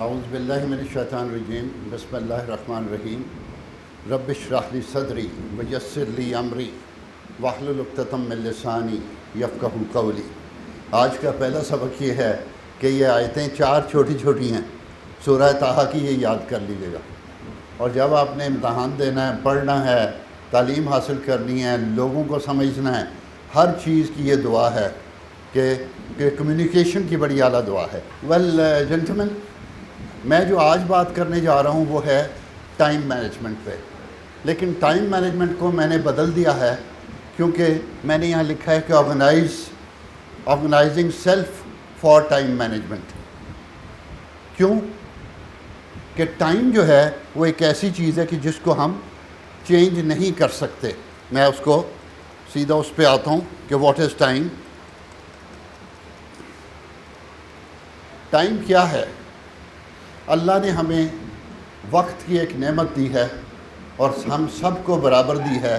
اعوذ باللہ من الشیطان الرجیم بسم اللہ الرحمن الرحیم رب اشرح لی صدری ویسر لی امری واحلل عقدۃ من لسانی یفقہوا قولی۔ آج کا پہلا سبق یہ ہے کہ یہ آیتیں 4 چھوٹی چھوٹی ہیں، سورہ طٰہٰ کی، یہ یاد کر لیجیے گا۔ اور جب آپ نے امتحان دینا ہے، پڑھنا ہے، تعلیم حاصل کرنی ہے، لوگوں کو سمجھنا ہے، ہر چیز کی یہ دعا ہے کہ کمیونیکیشن کی بڑی اعلیٰ دعا ہے۔ جنٹلمن، میں جو آج بات کرنے جا رہا ہوں وہ ہے ٹائم مینجمنٹ پہ، لیکن ٹائم مینجمنٹ کو میں نے بدل دیا ہے، کیونکہ میں نے یہاں لکھا ہے کہ organising self for time management. کیوں؟ کہ ٹائم جو ہے وہ ایک ایسی چیز ہے کہ جس کو ہم چینج نہیں کر سکتے۔ میں اس کو سیدھا اس پہ آتا ہوں کہ واٹ از ٹائم۔ ٹائم کیا ہے؟ اللہ نے ہمیں وقت کی ایک نعمت دی ہے اور ہم سب کو برابر دی ہے۔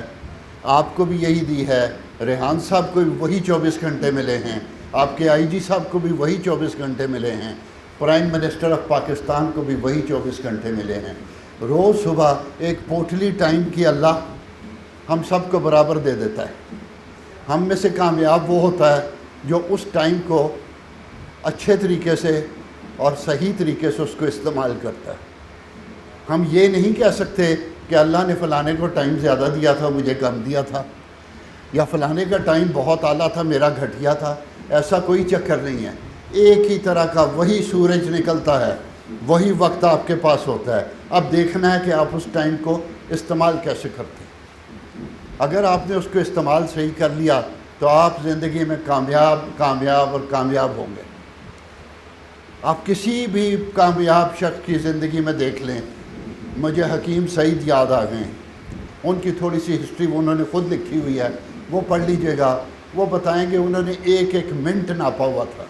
آپ کو بھی یہی دی ہے، ریحان صاحب کو بھی وہی 24 گھنٹے ملے ہیں، آپ کے آئی جی صاحب کو بھی وہی 24 گھنٹے ملے ہیں، پرائم منسٹر آف پاکستان کو بھی وہی 24 گھنٹے ملے ہیں۔ روز صبح ایک پوٹلی ٹائم کی اللہ ہم سب کو برابر دے دیتا ہے۔ ہم میں سے کامیاب وہ ہوتا ہے جو اس ٹائم کو اچھے طریقے سے اور صحیح طریقے سے اس کو استعمال کرتا ہے۔ ہم یہ نہیں کہہ سکتے کہ اللہ نے فلانے کو ٹائم زیادہ دیا تھا، مجھے کم دیا تھا، یا فلانے کا ٹائم بہت اعلیٰ تھا، میرا گھٹیا تھا۔ ایسا کوئی چکر نہیں ہے۔ ایک ہی طرح کا وہی سورج نکلتا ہے، وہی وقت آپ کے پاس ہوتا ہے۔ اب دیکھنا ہے کہ آپ اس ٹائم کو استعمال کیسے کرتے ہیں۔ اگر آپ نے اس کو استعمال صحیح کر لیا تو آپ زندگی میں کامیاب اور کامیاب ہوں گے۔ آپ کسی بھی کامیاب شخص کی زندگی میں دیکھ لیں، مجھے حکیم سعید یاد آ گئے، ان کی تھوڑی سی ہسٹری انہوں نے خود لکھی ہوئی ہے، وہ پڑھ لیجئے گا۔ وہ بتائیں گے انہوں نے ایک منٹ ناپا ہوا تھا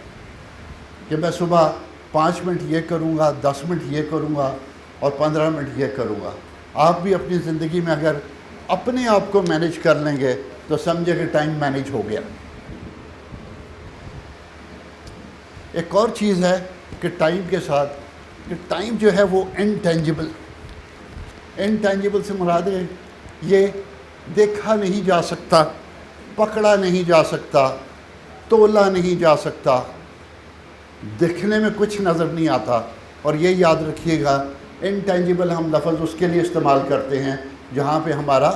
کہ میں صبح 5 منٹ یہ کروں گا، 10 منٹ یہ کروں گا اور 15 منٹ یہ کروں گا۔ آپ بھی اپنی زندگی میں اگر اپنے آپ کو مینیج کر لیں گے تو سمجھے کہ ٹائم مینیج ہو گیا۔ ایک اور چیز ہے کہ ٹائم کے ساتھ کہ ٹائم جو ہے وہ انٹینجیبل سے مراد ہے یہ دیکھا نہیں جا سکتا، پکڑا نہیں جا سکتا، تولا نہیں جا سکتا، دیکھنے میں کچھ نظر نہیں آتا۔ اور یہ یاد رکھیے گا، انٹینجیبل ہم لفظ اس کے لیے استعمال کرتے ہیں جہاں پہ ہمارا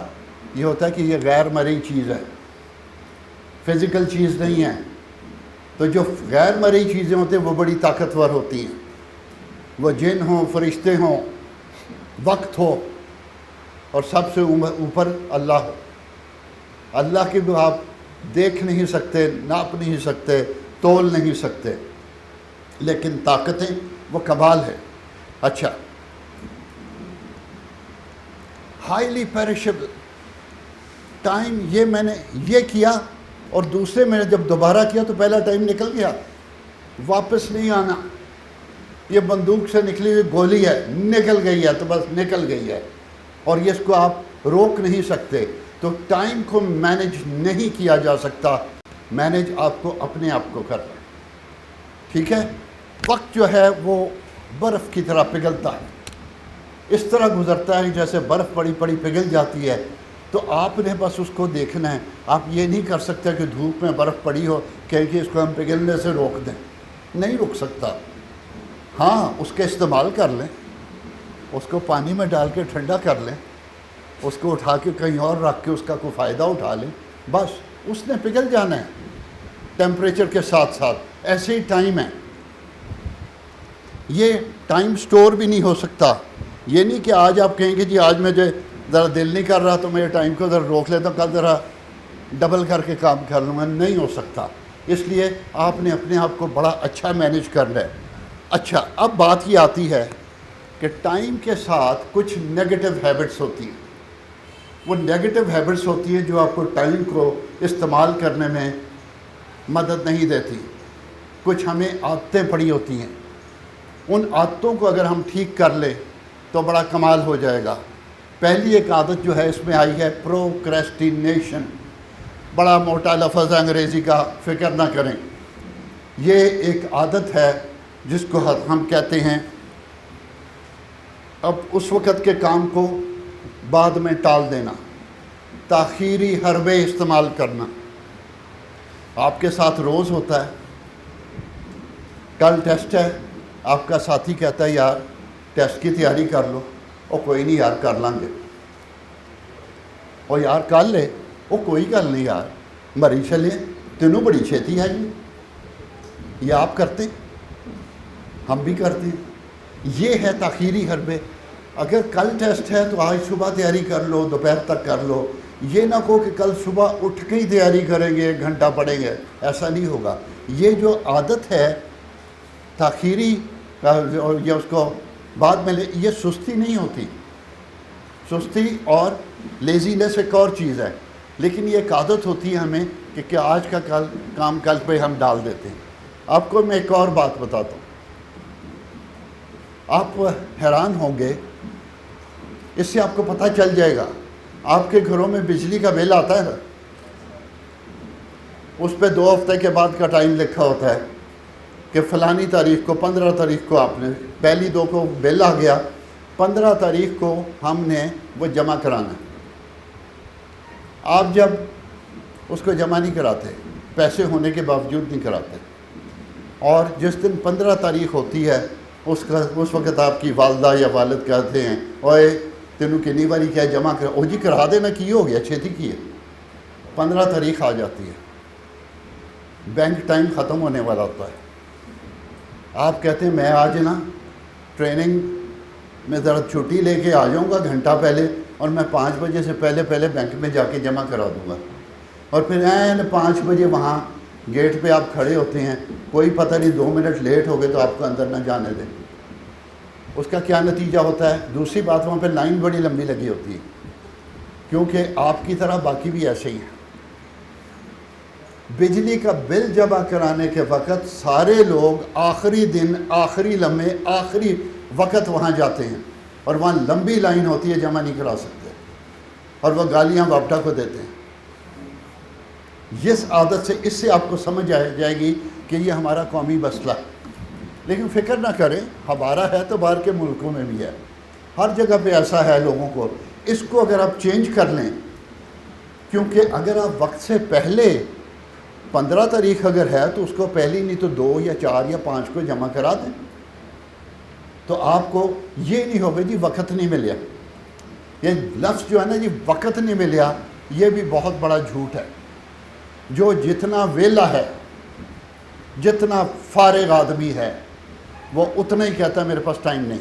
یہ ہوتا ہے کہ یہ غیر مرئی چیز ہے، فزیکل چیز نہیں ہے۔ تو جو غیر مرئی چیزیں ہوتی ہیں وہ بڑی طاقتور ہوتی ہیں، وہ جن ہوں، فرشتے ہوں، وقت ہو، اور سب سے اوپر اللہ ہو۔ اللہ کی بھی آپ دیکھ نہیں سکتے، ناپ نہیں سکتے، تول نہیں سکتے، لیکن طاقتیں وہ کمال ہے۔ اچھا، ہائیلی پیرشبل ٹائم، یہ میں نے یہ کیا اور دوسرے میں نے جب دوبارہ کیا تو پہلا ٹائم نکل گیا، واپس نہیں آنا۔ یہ بندوق سے نکلی ہوئی گولی ہے، نکل گئی ہے تو بس نکل گئی ہے، اور یہ اس کو آپ روک نہیں سکتے۔ تو ٹائم کو مینیج نہیں کیا جا سکتا، مینیج آپ کو اپنے آپ کو کرنا ہے، ٹھیک ہے؟ وقت جو ہے وہ برف کی طرح پگھلتا ہے، اس طرح گزرتا ہے جیسے برف پڑی پڑی پگھل جاتی ہے۔ تو آپ نے بس اس کو دیکھنا ہے۔ آپ یہ نہیں کر سکتے کہ دھوپ میں برف پڑی ہو کہ اس کو ہم پگھلنے سے روک دیں، نہیں رک سکتا۔ ہاں، اس کے استعمال کر لیں، اس کو پانی میں ڈال کے ٹھنڈا کر لیں، اس کو اٹھا کے کہیں اور رکھ کے اس کا کوئی فائدہ اٹھا لیں، بس اس نے پگھل جانا ہے ٹیمپریچر کے ساتھ ساتھ۔ ایسے ہی ٹائم ہے، یہ ٹائم سٹور بھی نہیں ہو سکتا۔ یہ نہیں کہ آج آپ کہیں گے جی آج مجھے ذرا دل نہیں کر رہا تو میں ٹائم کو ذرا روک لیتا ہوں، کل ذرا ڈبل کر کے کام کر لوں گا، نہیں ہو سکتا۔ اس لیے آپ نے اپنے آپ کو بڑا اچھا مینیج کرنا ہے۔ اچھا، اب بات یہ آتی ہے کہ ٹائم کے ساتھ کچھ نیگیٹو ہیبٹس ہوتی ہیں۔ وہ نیگیٹو ہیبٹس ہوتی ہیں جو آپ کو ٹائم کو استعمال کرنے میں مدد نہیں دیتی۔ کچھ ہمیں عادتیں پڑی ہوتی ہیں، ان عادتوں کو اگر ہم ٹھیک کر لیں تو بڑا کمال ہو جائے گا۔ پہلی ایک عادت جو ہے اس میں آئی ہے پروکریسٹینیشن۔ بڑا موٹا لفظ ہے انگریزی کا، فکر نہ کریں۔ یہ ایک عادت ہے جس کو ہم کہتے ہیں اب اس وقت کے کام کو بعد میں ٹال دینا، تاخیری حربے استعمال کرنا۔ آپ کے ساتھ روز ہوتا ہے، کل ٹیسٹ ہے، آپ کا ساتھی کہتا ہے یار ٹیسٹ کی تیاری کر لو، او کوئی نہیں یار کر لیں گے، او یار کر لے، او کوئی گل نہیں یار مری چلے، تینوں بڑی چھیتی ہے جی۔ یہ آپ کرتے، ہم بھی کرتے ہیں۔ یہ ہے تاخیری حربے۔ اگر کل ٹیسٹ ہے تو آج صبح تیاری کر لو، دوپہر تک کر لو۔ یہ نہ کہو کہ کل صبح اٹھ کے ہی تیاری کریں گے، 1 گھنٹہ پڑھیں گے، ایسا نہیں ہوگا۔ یہ جو عادت ہے تاخیری، اور یہ اس کو بعد میں یہ سستی نہیں ہوتی، سستی اور لیزینس ایک اور چیز ہے، لیکن یہ ایک عادت ہوتی ہے ہمیں کہ آج کا کام کل پہ ہم ڈال دیتے ہیں۔ آپ کو میں ایک اور بات بتاتا ہوں، آپ حیران ہوں گے، اس سے آپ کو پتہ چل جائے گا۔ آپ کے گھروں میں بجلی کا بل آتا ہے نا، اس پہ 2 ہفتے کے بعد کا ٹائم لکھا ہوتا ہے کہ فلانی تاریخ کو، 15 تاریخ کو آپ نے، پہلی 2 کو بل آ گیا، 15 تاریخ کو ہم نے وہ جمع کرانا ہے۔ آپ جب اس کو جمع نہیں کراتے، پیسے ہونے کے باوجود نہیں کراتے، اور جس دن 15 تاریخ ہوتی ہے اس وقت آپ کی والدہ یا والد کہتے ہیں اوئے تینوں کنی باری کیا جمع کرا، او جی کرا دینا، کی ہو گیا، چھیتی کی ہے۔ 15 تاریخ آ جاتی ہے، بینک ٹائم ختم ہونے والا ہوتا ہے، آپ کہتے ہیں میں آج نا ٹریننگ میں ذرا چھٹی لے کے آ جاؤں گا گھنٹہ پہلے، اور میں 5 بجے سے پہلے بینک میں جا کے جمع کرا دوں گا، اور پھر 5 بجے وہاں گیٹ پہ آپ کھڑے ہوتے ہیں، کوئی پتہ نہیں 2 منٹ لیٹ ہو گئے تو آپ کو اندر نہ جانے دیں۔ اس کا کیا نتیجہ ہوتا ہے؟ دوسری بات، وہاں پہ لائن بڑی لمبی لگی ہوتی ہے، کیونکہ آپ کی طرح باقی بھی ایسے ہی ہیں۔ بجلی کا بل جمع کرانے کے وقت سارے لوگ آخری دن، آخری لمحے، آخری وقت وہاں جاتے ہیں، اور وہاں لمبی لائن ہوتی ہے، جمع نہیں کرا سکتے، اور وہ گالیاں باپٹا کو دیتے ہیں۔ اس عادت سے، اس سے آپ کو سمجھ آ جائے گی کہ یہ ہمارا قومی مسئلہ ہے۔ لیکن فکر نہ کریں، ہمارا ہے تو باہر کے ملکوں میں بھی ہے، ہر جگہ پہ ایسا ہے لوگوں کو۔ اس کو اگر آپ چینج کر لیں، کیونکہ اگر آپ وقت سے پہلے 15 تاریخ اگر ہے تو اس کو پہلی نہیں تو 2 یا 4 یا 5 کو جمع کرا دیں، تو آپ کو یہ نہیں ہوگا جی وقت نہیں ملیا۔ یہ لفظ جو ہے نا جی وقت نہیں ملیا، یہ بھی بہت بڑا جھوٹ ہے۔ جو جتنا ویلا ہے، جتنا فارغ آدمی ہے، وہ اتنا ہی کہتا ہے میرے پاس ٹائم نہیں۔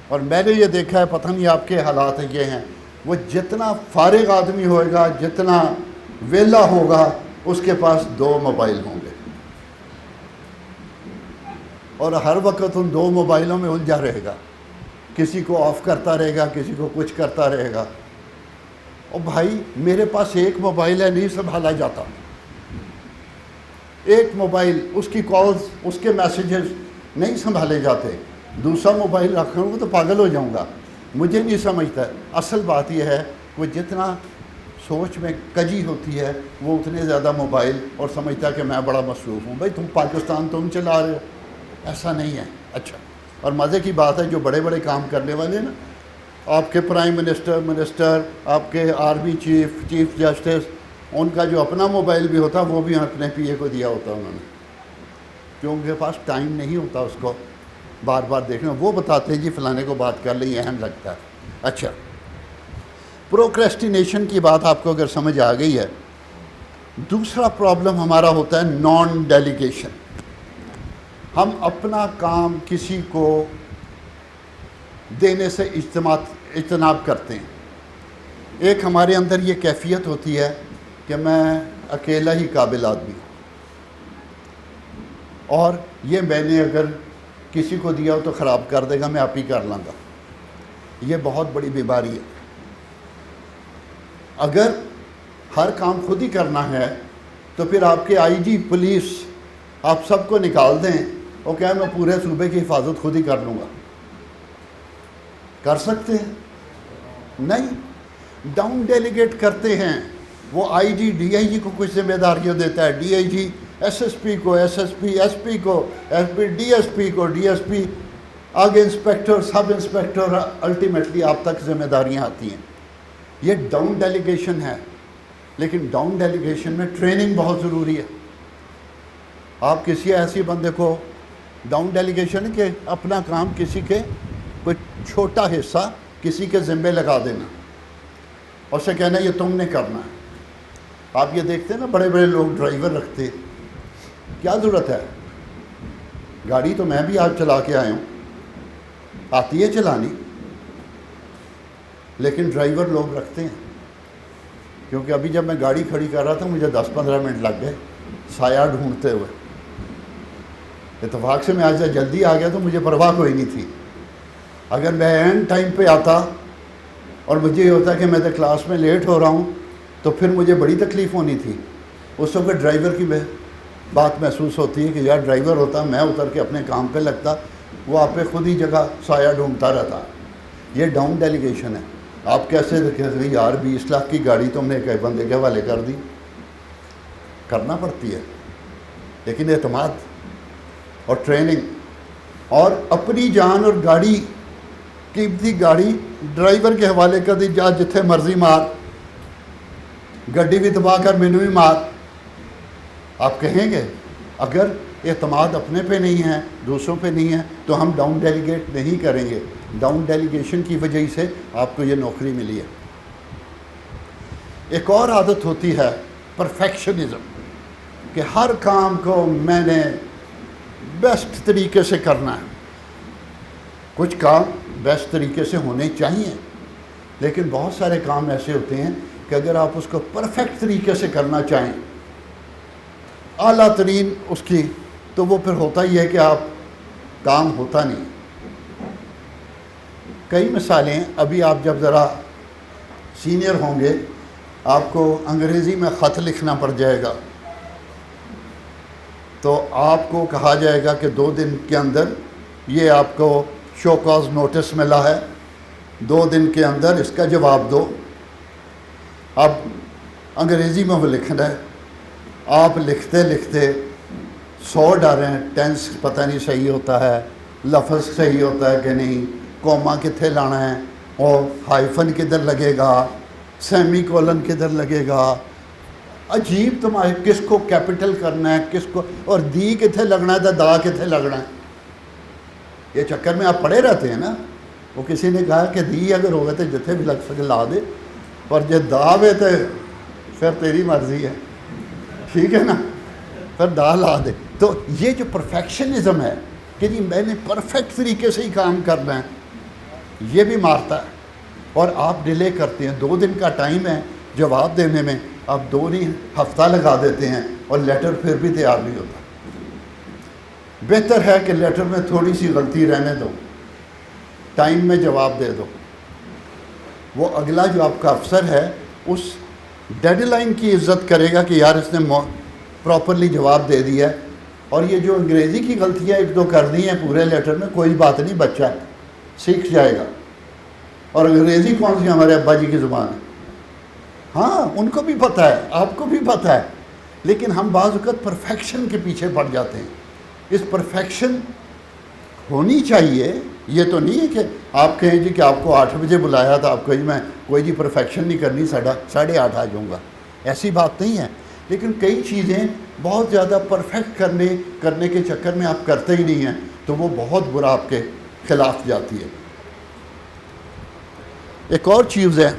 اور میں نے یہ دیکھا ہے، پتہ نہیں آپ کے حالات یہ ہیں، وہ جتنا فارغ آدمی ہوئے گا، جتنا ویلا ہوگا، اس کے پاس 2 موبائل ہوں گے، اور ہر وقت ان 2 موبائلوں میں الجھا رہے گا، کسی کو آف کرتا رہے گا، کسی کو کچھ کرتا رہے گا۔ اور بھائی میرے پاس 1 موبائل ہے، نہیں سنبھالا جاتا، 1 موبائل، اس کی کالز، اس کے میسیجز نہیں سنبھالے جاتے، دوسرا موبائل رکھوں گا تو پاگل ہو جاؤں گا، مجھے نہیں سمجھتا۔ اصل بات یہ ہے وہ جتنا سوچ میں کجی ہوتی ہے، وہ اتنے زیادہ موبائل، اور سمجھتا ہے کہ میں بڑا مصروف ہوں۔ بھائی تم پاکستان تم چلا رہے ہو، ایسا نہیں ہے۔ اچھا، اور مزے کی بات ہے جو بڑے بڑے کام کرنے والے نا، آپ کے پرائم منسٹر، آپ کے آرمی چیف جسٹس، ان کا جو اپنا موبائل بھی ہوتا وہ بھی اپنے پی اے کو دیا ہوتا انہوں نے، کیوں ان کے پاس ٹائم نہیں ہوتا اس کو بار بار دیکھنا۔ وہ بتاتے ہیں جی فلانے کو بات کر لیں، یہ اہم لگتا ہے۔ اچھا، پروکریسٹینیشن کی بات آپ کو اگر سمجھ آ گئی ہے، دوسرا پرابلم ہمارا ہوتا ہے نان ڈیلیگیشن۔ ہم اپنا کام کسی کو دینے سے اجتناب کرتے ہیں۔ ایک ہمارے اندر یہ کیفیت ہوتی ہے کہ میں اکیلا ہی قابل آدمی ہوں، اور یہ میں نے اگر کسی کو دیا ہو تو خراب کر دے گا، میں آپ ہی کر لوں گا۔ یہ بہت بڑی بیماری ہے۔ اگر ہر کام خود ہی کرنا ہے تو پھر آپ کے آئی جی پولیس آپ سب کو نکال دیں اور کہا میں پورے صوبے کی حفاظت خود ہی کر لوں گا، کر سکتے ہیں؟ نہیں، ڈاؤن ڈیلیگیٹ کرتے ہیں۔ وہ آئی جی ڈی آئی جی کو کچھ ذمہ داریاں دیتا ہے، D I G S S P کو، S S P S P کو، S P D S P کو، ڈی ایس پی آگے انسپیکٹر، سب انسپیکٹر، الٹیمیٹلی آپ تک ذمہ داریاں آتی ہیں. یہ ڈاؤن ڈیلیگیشن ہے، لیکن ڈاؤن ڈیلیگیشن میں ٹریننگ بہت ضروری ہے. آپ کسی ایسی بندے کو ڈاؤن ڈیلیگیشن کہ اپنا کام کسی کے کوئی چھوٹا حصہ کسی کے ذمے لگا دینا اور اسے کہنا یہ تم نے کرنا ہے. آپ یہ دیکھتے ہیں نا بڑے بڑے لوگ ڈرائیور رکھتے، کیا ضرورت ہے؟ گاڑی تو میں بھی آج چلا کے آیا ہوں، آتی ہے چلانی، لیکن ڈرائیور لوگ رکھتے ہیں. کیونکہ ابھی جب میں گاڑی کھڑی کر رہا تھا مجھے 10-15 منٹ لگ گئے سایہ ڈھونڈتے ہوئے. اتفاق سے میں آج جلدی آ گیا تو مجھے پرواہ کوئی نہیں تھی. اگر میں اینڈ ٹائم پہ آتا اور مجھے یہ ہوتا کہ میں تو کلاس میں لیٹ ہو رہا ہوں تو پھر مجھے بڑی تکلیف ہونی تھی. اس وقت ڈرائیور کی بات محسوس ہوتی ہے کہ یار ڈرائیور ہوتا، میں اتر کے اپنے کام پہ لگتا، وہ آپ پہ خود ہی جگہ سایہ ڈھونڈتا رہتا. یہ ڈاؤن ڈیلیگیشن ہے. آپ کیسے دیکھیں یار 20 لاکھ کی گاڑی تم نے ایک بندے کے حوالے کر دی. کرنا پڑتی ہے، لیکن اعتماد اور ٹریننگ اور اپنی جان اور گاڑی، قیمتی گاڑی ڈرائیور کے حوالے کر دی. جا جتھے مرضی مار، گڈی بھی تباہ کر، مینو بھی مار. آپ کہیں گے اگر اعتماد اپنے پہ نہیں ہے، دوسروں پہ نہیں ہے، تو ہم ڈاؤن ڈیلیگیٹ نہیں کریں گے. ڈاؤن ڈیلیگیشن کی وجہ سے آپ کو یہ نوکری ملی ہے. ایک اور عادت ہوتی ہے پرفیکشنزم، کہ ہر کام کو میں نے بیسٹ طریقے سے کرنا ہے. کچھ کام بیسٹ طریقے سے ہونے چاہیے، لیکن بہت سارے کام ایسے ہوتے ہیں کہ اگر آپ اس کو پرفیکٹ طریقے سے کرنا چاہیں، اعلیٰ ترین اس کی، تو وہ پھر ہوتا ہی ہے کہ آپ کام ہوتا نہیں. کئی مثالیں. ابھی آپ جب ذرا سینئر ہوں گے آپ کو انگریزی میں خط لکھنا پڑ جائے گا، تو آپ کو کہا جائے گا کہ 2 دن کے اندر یہ آپ کو شو کاز نوٹس ملا ہے، 2 دن کے اندر اس کا جواب دو. اب انگریزی میں وہ لکھنا ہے. آپ لکھتے لکھتے 100 ڈالیں، ٹینس پتہ نہیں صحیح ہوتا ہے، لفظ صحیح ہوتا ہے کہ نہیں، کوما کتنے لانا ہے، اور ہائفن کدھر لگے گا، سیمی کولن کدھر لگے گا، عجیب تمہارے کس کو کیپٹل کرنا ہے، کس کو، اور دی کتنے لگنا ہے تو دا کتنے لگنا ہے. یہ چکر میں آپ پڑے رہتے ہیں نا. وہ کسی نے کہا کہ دی اگر ہوگا تو جتنے بھی لگ سکے لا دے، اور جو دا وے تو پھر تیری مرضی ہے، ٹھیک ہے نا، پھر دا لا دے. تو یہ جو پرفیکشنزم ہے کہ جی میں نے پرفیکٹ طریقے سے ہی کام کرنا ہے، یہ بھی مارتا ہے. اور آپ ڈیلے کرتے ہیں. 2 دن کا ٹائم ہے جواب دینے میں، آپ 2 نہیں ہفتہ لگا دیتے ہیں، اور لیٹر پھر بھی تیار نہیں ہوتا. بہتر ہے کہ لیٹر میں تھوڑی سی غلطی رہنے دو، ٹائم میں جواب دے دو. وہ اگلا جو آپ کا افسر ہے اس ڈیڈ لائن کی عزت کرے گا کہ یار اس نے پراپرلی جواب دے دیا ہے. اور یہ جو انگریزی کی غلطیاں 1-2 کر دی ہیں پورے لیٹر میں، کوئی بات نہیں، بچہ سیکھ جائے گا. اور انگریزی کون سی ہمارے ابا جی کی زبان ہے، ہاں ان کو بھی پتہ ہے، آپ کو بھی پتہ ہے، لیکن ہم بعض اوقات پرفیکشن کے پیچھے پڑ جاتے ہیں. اس پرفیکشن ہونی چاہیے. یہ تو نہیں ہے کہ آپ کہیں جی کہ آپ کو 8 بجے بلایا تھا، آپ کہیں میں کوئی جی پرفیکشن نہیں کرنی، 8:30 آ جاؤں گا، ایسی بات نہیں ہے. لیکن کئی چیزیں بہت زیادہ پرفیکٹ کرنے کے چکر میں آپ کرتے ہی نہیں ہیں، تو وہ بہت برا آپ کے خلاف جاتی ہے. ایک اور چیز ہے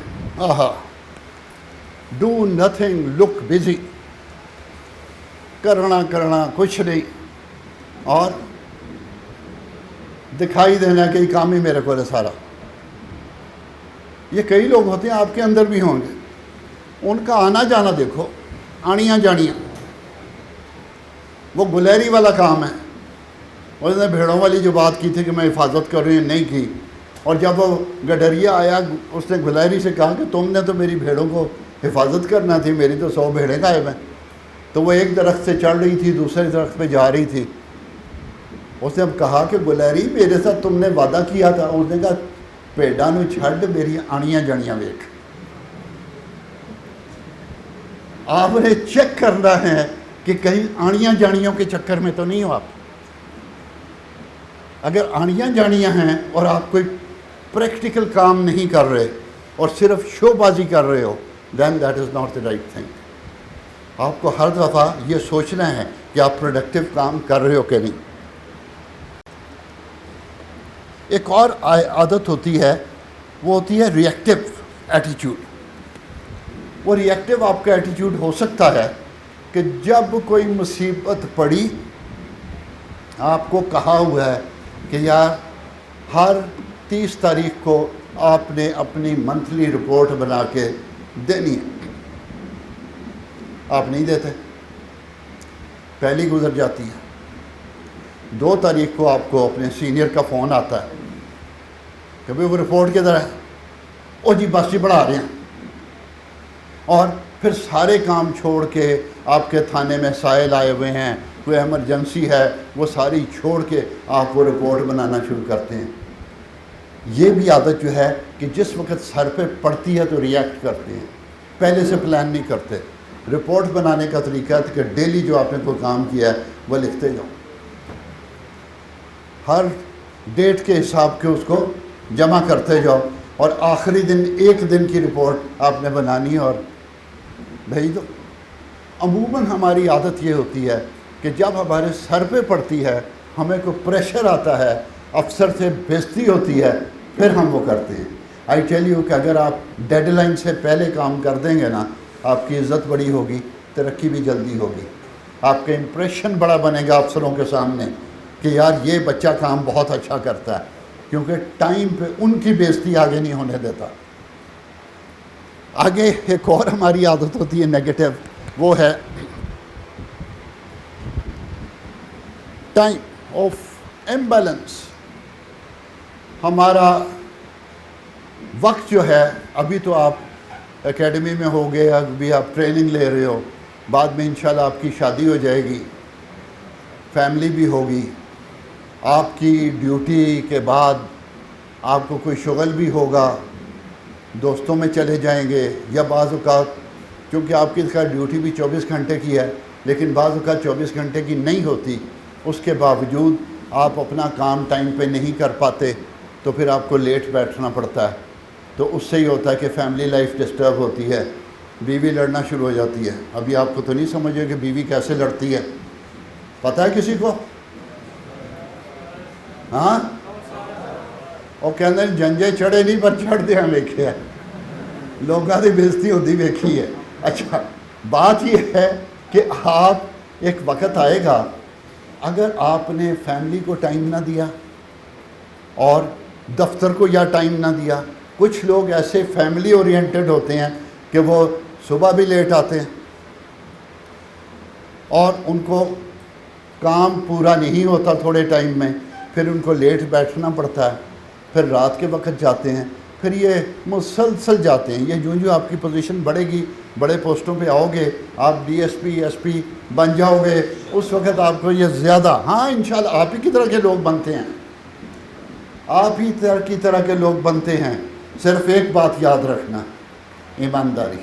ڈو نتھنگ لک بزی، کرنا کچھ نہیں اور دکھائی دینا کہ یہ کام ہی میرے کو ہے سارا. یہ کئی لوگ ہوتے ہیں، آپ کے اندر بھی ہوں گے. ان کا آنا جانا دیکھو، آنیاں جانیاں، وہ گلیری والا کام ہے. اس نے بھیڑوں والی جو بات کی تھی کہ میں حفاظت کر رہی ہوں، نہیں کی. اور جب وہ گڈریا آیا اس نے گلیری سے کہا کہ تم نے تو میری بھیڑوں کو حفاظت کرنا تھی، میری تو 100 بھیڑیں غائب ہیں. تو وہ ایک درخت سے چڑھ رہی تھی، دوسرے درخت پہ جا رہی تھی. اس نے اب کہا کہ گلیری میرے ساتھ تم نے وعدہ کیا تھا. اس نے کہا بھیڑاں نو چھڈ، میری آنیاں جانیاں ویکھ. آپ نے چیک کرنا ہے کہ کہیں آنیاں جانیوں کے چکر میں تو نہیں ہو آپ. اگر آنیاں جانیاں ہیں اور آپ کوئی پریکٹیکل کام نہیں کر رہے اور صرف شو بازی کر رہے ہو، then that is not the right thing. آپ کو ہر دفعہ یہ سوچنا ہے کہ آپ پروڈکٹیو کام کر رہے ہو کہ نہیں۔ ایک اور عادت ہوتی ہے، وہ ہوتی ہے ری ایکٹیو ایٹیچیوڈ۔ وہ ری ایکٹیو آپ کا ایٹیچیوڈ ہو سکتا ہے کہ جب کوئی مصیبت پڑی، آپ کو کہا ہوا ہے کہ یار ہر 30 تاریخ کو آپ نے اپنی منتھلی رپورٹ بنا کے دینی ہے، آپ نہیں دیتے، پہلی گزر جاتی ہے۔ 2 تاریخ کو آپ کو اپنے سینئر کا فون آتا ہے کہ بھئی وہ رپورٹ کدھر ہے؟ او جی بس جی بڑھا رہے ہیں، اور پھر سارے کام چھوڑ کے آپ کے تھانے میں سائل آئے ہوئے ہیں، کوئی ایمرجنسی ہے، وہ ساری چھوڑ کے آپ وہ رپورٹ بنانا شروع کرتے ہیں۔ یہ بھی عادت جو ہے کہ جس وقت سر پہ پڑتی ہے تو ری ایکٹ کرتے ہیں، پہلے سے پلان نہیں کرتے۔ رپورٹ بنانے کا طریقہ ہے کہ ڈیلی جو آپ نے کوئی کام کیا ہے وہ لکھتے جاؤ، ہر ڈیٹ کے حساب کے اس کو جمع کرتے جاؤ، اور آخری دن 1 دن کی رپورٹ آپ نے بنانی ہے اور بھیج دو۔ عموماً ہماری عادت یہ ہوتی ہے کہ جب ہمارے سر پہ پڑتی ہے، ہمیں کوئی پریشر آتا ہے، افسر سے بےزتی ہوتی ہے، پھر ہم وہ کرتے ہیں۔ آئی ٹیل یو کہ اگر آپ ڈیڈ لائن سے پہلے کام کر دیں گے نا، آپ کی عزت بڑی ہوگی، ترقی بھی جلدی ہوگی، آپ کا امپریشن بڑا بنے گا افسروں کے سامنے کہ یار یہ بچہ کام بہت اچھا کرتا ہے، کیونکہ ٹائم پہ ان کی بےزتی آگے نہیں ہونے دیتا۔ آگے ایک اور ہماری عادت ہوتی ہے نیگیٹو، وہ ہے ٹائم آف امبیلنس۔ ہمارا وقت جو ہے، ابھی تو آپ اکیڈمی میں ہو گئے، ابھی آپ ٹریننگ لے رہے ہو، بعد میں انشاءاللہ آپ کی شادی ہو جائے گی، فیملی بھی ہوگی، آپ کی ڈیوٹی کے بعد آپ کو کوئی شغل بھی ہوگا، دوستوں میں چلے جائیں گے، یا بعض اوقات چونکہ آپ کی ڈیوٹی بھی 24 گھنٹے کی ہے، لیکن بعض اوقات 24 گھنٹے کی نہیں ہوتی، اس کے باوجود آپ اپنا کام ٹائم پہ نہیں کر پاتے، تو پھر آپ کو لیٹ بیٹھنا پڑتا ہے، تو اس سے ہی ہوتا ہے کہ فیملی لائف ڈسٹرب ہوتی ہے، بیوی لڑنا شروع ہو جاتی ہے۔ ابھی آپ کو تو نہیں سمجھے کہ بیوی کیسے لڑتی ہے، پتہ ہے کسی کو؟ ہاں، وہ کہتے ہیں جنجے چڑھے نہیں پر چڑھ دیا ویکھے ہے، لوگوں کی بےزتی ہوتی ویکھی ہے۔ اچھا، بات یہ ہے کہ آپ ایک وقت آئے گا، اگر آپ نے فیملی کو ٹائم نہ دیا اور دفتر کو یا ٹائم نہ دیا، کچھ لوگ ایسے فیملی اورینٹڈ ہوتے ہیں کہ وہ صبح بھی لیٹ آتے ہیں اور ان کو کام پورا نہیں ہوتا تھوڑے ٹائم میں، پھر ان کو لیٹ بیٹھنا پڑتا ہے، پھر رات کے وقت جاتے ہیں، پھر یہ مسلسل جاتے ہیں۔ یہ جو آپ کی پوزیشن بڑھے گی، بڑے پوسٹوں پہ آؤ گے، آپ D S P S P بن جاؤ گے، اس وقت آپ کو یہ زیادہ، ہاں انشاءاللہ آپ ہی کی طرح کے لوگ بنتے ہیں، آپ ہی کی طرح کے لوگ بنتے ہیں۔ صرف ایک بات یاد رکھنا، ایمانداری۔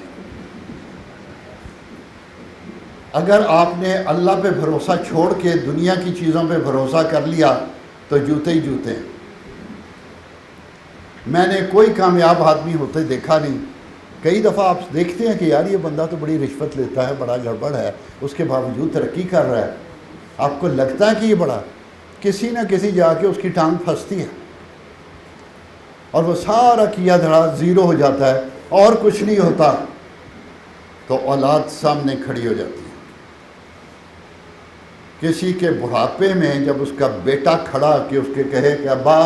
اگر آپ نے اللہ پہ بھروسہ چھوڑ کے دنیا کی چیزوں پہ بھروسہ کر لیا تو جوتے ہی جوتے ہیں۔ میں نے کوئی کامیاب آدمی ہوتے دیکھا نہیں۔ کئی دفعہ آپ دیکھتے ہیں کہ یار یہ بندہ تو بڑی رشوت لیتا ہے، بڑا گڑبڑ ہے، اس کے باوجود ترقی کر رہا ہے، آپ کو لگتا ہے کہ یہ بڑا، کسی نہ کسی جا کے اس کی ٹانگ پھنستی ہے اور وہ سارا کیا دھڑا زیرو ہو جاتا ہے اور کچھ نہیں ہوتا، تو اولاد سامنے کھڑی ہو جاتی ہے۔ کسی کے بڑھاپے میں جب اس کا بیٹا کھڑا کہ اس کے کہے کہ ابا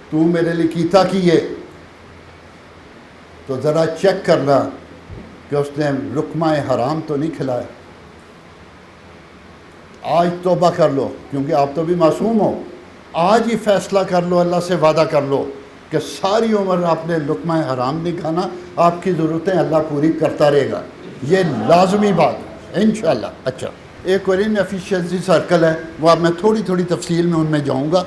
تو میرے لیے کیتا کیے، تو ذرا چیک کرنا کہ اس نے لقمہ حرام تو نہیں کھلایا۔ آج توبہ کر لو، کیونکہ آپ تو بھی معصوم ہو، آج ہی فیصلہ کر لو، اللہ سے وعدہ کر لو کہ ساری عمر آپ نے لقمہ حرام نہیں کھانا، آپ کی ضرورتیں اللہ پوری کرتا رہے گا، یہ لازمی بات ہے انشاءاللہ۔ اچھا، ایک اور انیفیشنسی سرکل ہے، وہ اب میں تھوڑی تفصیل میں ان میں جاؤں گا۔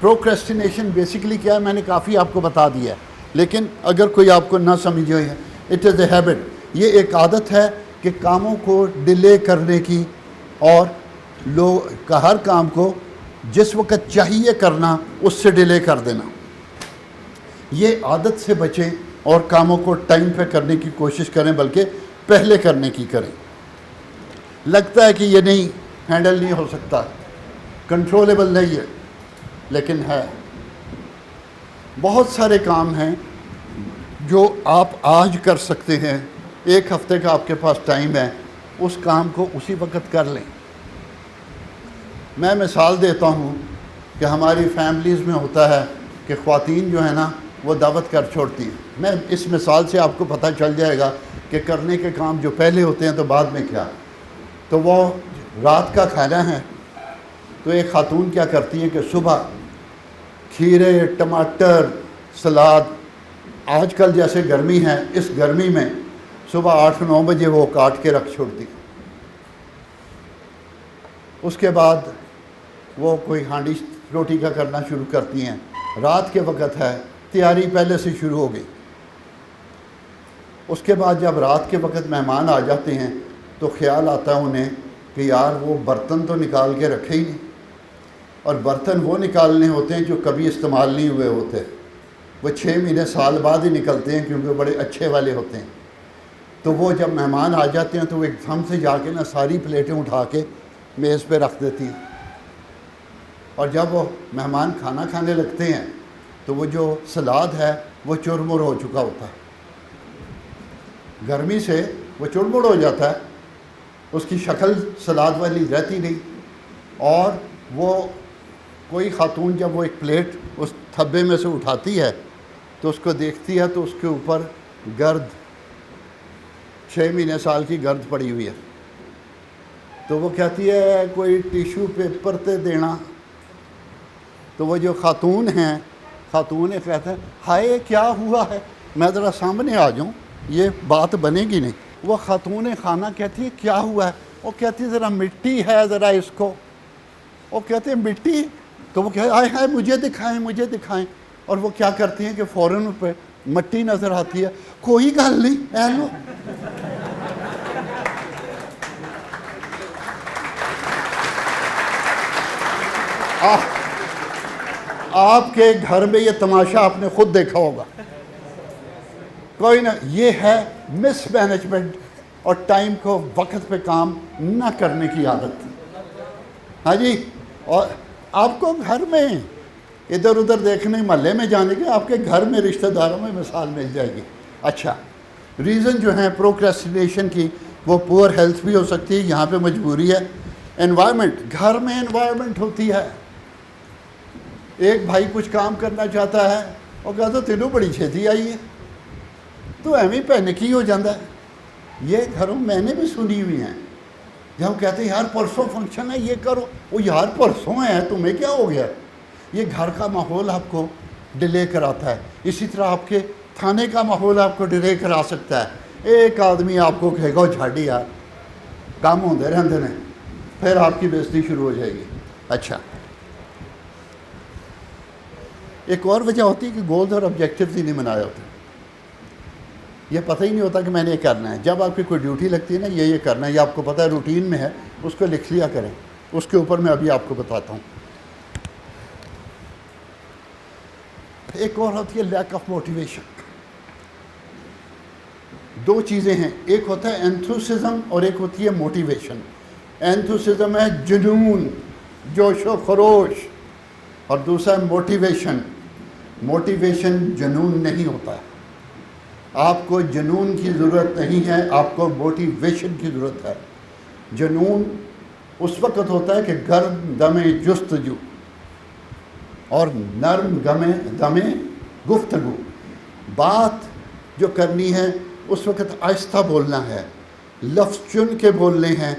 پروکریسٹینیشن بیسیکلی کیا ہے، میں نے کافی آپ کو بتا دیا ہے، لیکن اگر کوئی آپ کو نہ سمجھے، اٹ از اے ہیبٹ، یہ ایک عادت ہے کہ کاموں کو ڈیلے کرنے کی، اور ہر کام کو جس وقت چاہیے کرنا اس سے ڈیلے کر دینا، یہ عادت سے بچیں اور کاموں کو ٹائم پہ کرنے کی کوشش کریں، بلکہ پہلے کرنے کی کریں۔ لگتا ہے کہ یہ نہیں، ہینڈل نہیں ہو سکتا، کنٹرولیبل نہیں ہے، لیکن ہے۔ بہت سارے کام ہیں جو آپ آج کر سکتے ہیں، ایک ہفتے کا آپ کے پاس ٹائم ہے، اس کام کو اسی وقت کر لیں۔ میں مثال دیتا ہوں کہ ہماری فیملیز میں ہوتا ہے کہ خواتین جو ہے نا وہ دعوت کر چھوڑتی ہیں۔ میں اس مثال سے آپ کو پتہ چل جائے گا کہ کرنے کے کام جو پہلے ہوتے ہیں تو بعد میں کیا۔ تو وہ رات کا کھانا ہے، تو ایک خاتون کیا کرتی ہیں کہ صبح کھیرے، ٹماٹر، سلاد، آج کل جیسے گرمی ہے، اس گرمی میں صبح 8-9 بجے وہ کاٹ کے رکھ چھوڑتی ہیں۔ اس کے بعد وہ کوئی ہانڈی روٹی کا کرنا شروع کرتی ہیں، رات کے وقت ہے، تیاری پہلے سے شروع ہو گئی۔ اس کے بعد جب رات کے وقت مہمان آ جاتے ہیں تو خیال آتا ہے انہیں کہ یار وہ برتن تو نکال کے رکھے ہی نہیں، اور برتن وہ نکالنے ہوتے ہیں جو کبھی استعمال نہیں ہوئے ہوتے، وہ 6 مہینے سال بعد ہی نکلتے ہیں کیونکہ بڑے اچھے والے ہوتے ہیں۔ تو وہ جب مہمان آ جاتے ہیں تو وہ ایک دم سے جا کے نا ساری پلیٹیں اٹھا کے میز پہ رکھ دیتی ہیں، اور جب وہ مہمان کھانا کھانے لگتے ہیں تو وہ جو سلاد ہے وہ چرمر ہو چکا ہوتا ہے، گرمی سے وہ چرمر ہو جاتا ہے، اس کی شکل سلاد والی رہتی نہیں۔ اور وہ کوئی خاتون جب وہ ایک پلیٹ اس تھبے میں سے اٹھاتی ہے تو اس کو دیکھتی ہے تو اس کے اوپر گرد، 6 مہینے سال کی گرد پڑی ہوئی ہے، تو وہ کہتی ہے کوئی ٹیشو پیپر تے دینا۔ تو وہ جو خاتون کہتے ہیں ہائے کیا ہوا ہے، میں ذرا سامنے آ جاؤں، یہ بات بنے گی نہیں۔ وہ خاتون خانہ کہتی ہے کیا ہوا ہے، وہ کہتی ہے ذرا مٹی ہے، ذرا اس کو، وہ کہتے ہیں مٹی، تو وہ کہتے ہیں ہائے مجھے دکھائیں، اور وہ کیا کرتی ہیں کہ فوراً پہ مٹی نظر آتی ہے، کوئی گل نہیں، اے لو۔ آپ کے گھر میں یہ تماشا آپ نے خود دیکھا ہوگا، کوئی نہ، یہ ہے مس مینجمنٹ اور ٹائم کو وقت پہ کام نہ کرنے کی عادت۔ ہاں جی، اور آپ کو گھر میں ادھر ادھر دیکھنے، محلے میں جانے کے، آپ کے گھر میں رشتہ داروں میں مثال مل جائے گی۔ اچھا، ریزن جو ہیں پروکریسٹینیشن کی، وہ پور ہیلتھ بھی ہو سکتی ہے، یہاں پہ مجبوری ہے، انوائرمنٹ، گھر میں انوائرمنٹ ہوتی ہے۔ ایک بھائی کچھ کام کرنا چاہتا ہے، وہ کہتا تینوں بڑی چھیتی آئی ہے، تو ایویں پینک ہی ہو جاتا ہے۔ یہ گھروں میں نے بھی سنی ہوئی ہیں، جب کہتے ہیں یار پرسوں فنکشن ہے، یہ کرو، وہ یار پرسوں ہے، تمہیں کیا ہو گیا۔ یہ گھر کا ماحول آپ کو ڈیلے کراتا ہے۔ اسی طرح آپ کے تھانے کا ماحول آپ کو ڈیلے کرا سکتا ہے۔ ایک آدمی آپ کو کہے گا جھاڑی یار کام ہوتے رہتے ہیں، پھر آپ کی بےزتی شروع ہو جائے گی۔ اچھا، ایک اور وجہ ہوتی ہے کہ گولز اور آبجیکٹیوز ہی نہیں بنائے ہوتے، یہ پتہ ہی نہیں ہوتا کہ میں نے یہ کرنا ہے۔ جب آپ کی کوئی ڈیوٹی لگتی ہے نا یہ کرنا ہے، یہ آپ کو پتہ ہے روٹین میں ہے، اس کو لکھ لیا کریں۔ اس کے اوپر میں ابھی آپ کو بتاتا ہوں۔ ایک اور ہوتی ہے لیک آف موٹیویشن۔ دو چیزیں ہیں، ایک ہوتا ہے انتھوسزم اور ایک ہوتی ہے موٹیویشن۔ انتھوسزم ہے جنون، جوش و خروش، اور دوسرا ہے موٹیویشن۔ موٹیویشن جنون نہیں ہوتا ہے، آپ کو جنون کی ضرورت نہیں ہے، آپ کو موٹیویشن کی ضرورت ہے۔ جنون اس وقت ہوتا ہے کہ گرم دم جستجو اور نرم دم گفتگو، بات جو کرنی ہے اس وقت آہستہ بولنا ہے، لفظ چن کے بولنے ہیں،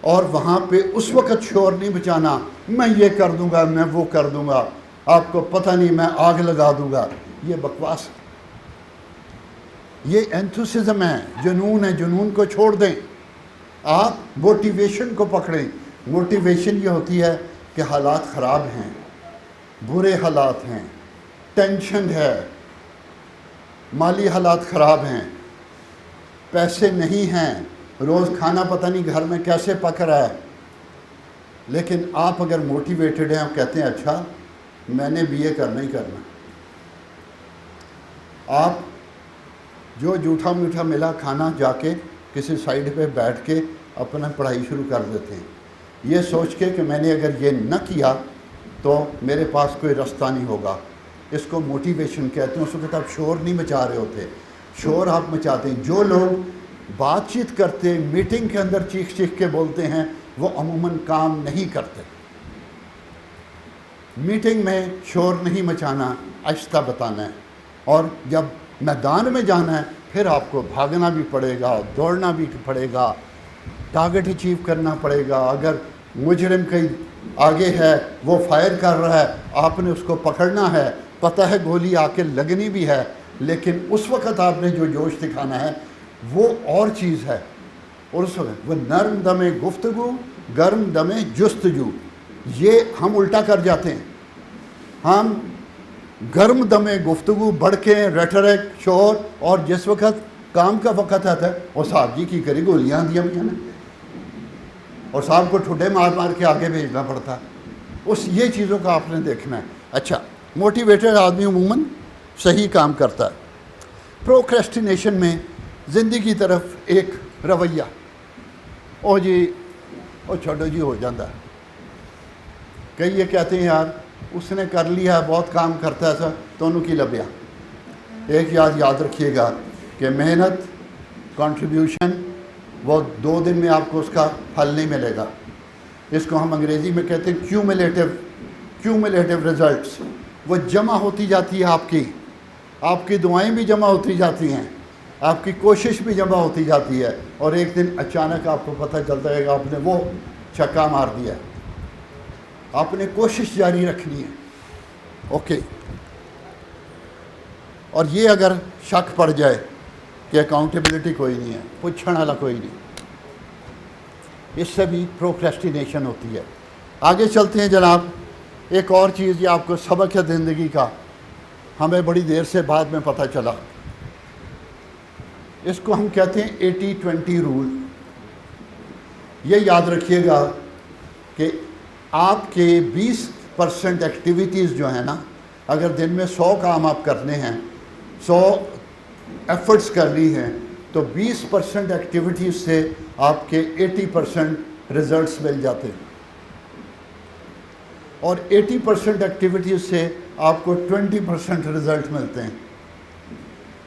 اور وہاں پہ اس وقت شور نہیں بچانا، میں یہ کر دوں گا، میں وہ کر دوں گا، آپ کو پتہ نہیں میں آگ لگا دوں گا، یہ بکواس ہے۔ یہ انتھوسزم ہے، جنون ہے، جنون کو چھوڑ دیں، آپ موٹیویشن کو پکڑیں۔ موٹیویشن یہ ہوتی ہے کہ حالات خراب ہیں، برے حالات ہیں، ٹینشن ہے، مالی حالات خراب ہیں، پیسے نہیں ہیں، روز کھانا پتہ نہیں گھر میں کیسے پک رہا ہے، لیکن آپ اگر موٹیویٹڈ ہیں اور کہتے ہیں اچھا میں نے BA کرنا ہی کرنا، آپ جو جھوٹا میٹھا ملا کھانا جا کے کسی سائڈ پہ بیٹھ کے اپنا پڑھائی شروع کر دیتے ہیں، یہ سوچ کے کہ میں نے اگر یہ نہ کیا تو میرے پاس کوئی رستہ نہیں ہوگا۔ اس کو موٹیویشن کہتے ہیں۔ اس وقت آپ شور نہیں مچا رہے ہوتے، شور آپ مچاتے ہیں۔ جو لوگ بات چیت کرتے میٹنگ کے اندر چیخ چیخ کے بولتے ہیں وہ عموماً کام نہیں کرتے۔ میٹنگ میں شور نہیں مچانا، آہستہ بتانا ہے، اور جب میدان میں جانا ہے پھر آپ کو بھاگنا بھی پڑے گا، دوڑنا بھی پڑے گا، ٹارگٹ اچیو کرنا پڑے گا۔ اگر مجرم کہیں آگے ہے وہ فائر کر رہا ہے، آپ نے اس کو پکڑنا ہے، پتہ ہے گولی آ کے لگنی بھی ہے، لیکن اس وقت آپ نے جو جوش دکھانا ہے وہ اور چیز ہے۔ اور اس وقت وہ نرم دم گفتگو گرم دم جستجو، یہ ہم الٹا کر جاتے ہیں۔ ہم گرم دم گفتگو بڑکیں ریٹرک شور، اور جس وقت کام کا وقت آتا ہے وہ صاحب جی کی کری گولیاں دیا ہوئی ہیں، اور صاحب کو ٹھڈے مار مار کے آگے بھیجنا پڑتا ہے۔ یہ چیزوں کا آپ نے دیکھنا ہے۔ اچھا، موٹیویٹڈ آدمی عموماً صحیح کام کرتا ہے۔ پروکریسٹینیشن میں زندگی کی طرف ایک رویہ، او جی او چھوڑو جی ہو جاتا ہے۔ کئی یہ کہتے ہیں یار اس نے کر لیا ہے، بہت کام کرتا ہے ایسا تو انہوں کی لبیا۔ ایک یاد رکھیے گا کہ محنت کنٹریبیوشن وہ 2 دن میں آپ کو اس کا پھل نہیں ملے گا۔ اس کو ہم انگریزی میں کہتے ہیں کیومولیٹو ریزلٹس۔ وہ جمع ہوتی جاتی ہے، آپ کی دعائیں بھی جمع ہوتی جاتی ہیں، آپ کی کوشش بھی جمع ہوتی جاتی ہے، اور ایک دن اچانک آپ کو پتہ چلتا ہے کہ آپ نے وہ چھکا مار دیا ہے۔ آپ نے کوشش جاری رکھنی ہے، اوکے۔ اور یہ اگر شک پڑ جائے کہ اکاؤنٹیبلٹی کوئی نہیں ہے، پوچھنے والا کوئی نہیں، اس سے بھی پروکریسٹینیشن ہوتی ہے۔ آگے چلتے ہیں جناب۔ ایک اور چیز یہ آپ کو سبق ہے زندگی کا، ہمیں بڑی دیر سے بعد میں پتہ چلا۔ اس کو ہم کہتے ہیں 80-20 رول۔ یہ یاد رکھیے گا کہ آپ کے 20% ایکٹیویٹیز جو ہیں نا، اگر دن میں 100 کام آپ کرنے ہیں، 100 ایفرٹس کرنی ہیں، تو 20% ایکٹیویٹیز سے آپ کے 80% رزلٹس مل جاتے ہیں، اور 80% ایکٹیویٹیز سے آپ کو 20% رزلٹ ملتے ہیں۔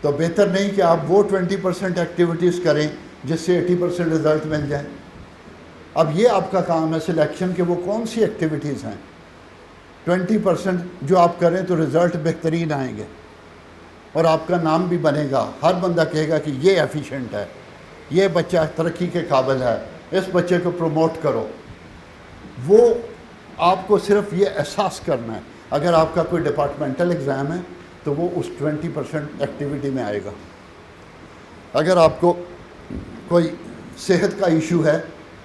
تو بہتر نہیں کہ آپ وہ 20% ایکٹیویٹیز کریں جس سے 80% رزلٹ مل جائے۔ اب یہ آپ کا کام ہے سلیکشن کہ وہ کون سی ایکٹیویٹیز ہیں۔ 20% جو آپ کریں تو رزلٹ بہترین آئیں گے، اور آپ کا نام بھی بنے گا۔ ہر بندہ کہے گا کہ یہ ایفیشینٹ ہے، یہ بچہ ترقی کے قابل ہے، اس بچے کو پروموٹ کرو۔ وہ آپ کو صرف یہ احساس کرنا ہے۔ اگر آپ کا کوئی ڈپارٹمنٹل ایگزام ہے تو وہ اس 20% ایکٹیویٹی میں آئے گا۔ اگر آپ کو کوئی صحت کا ایشو ہے،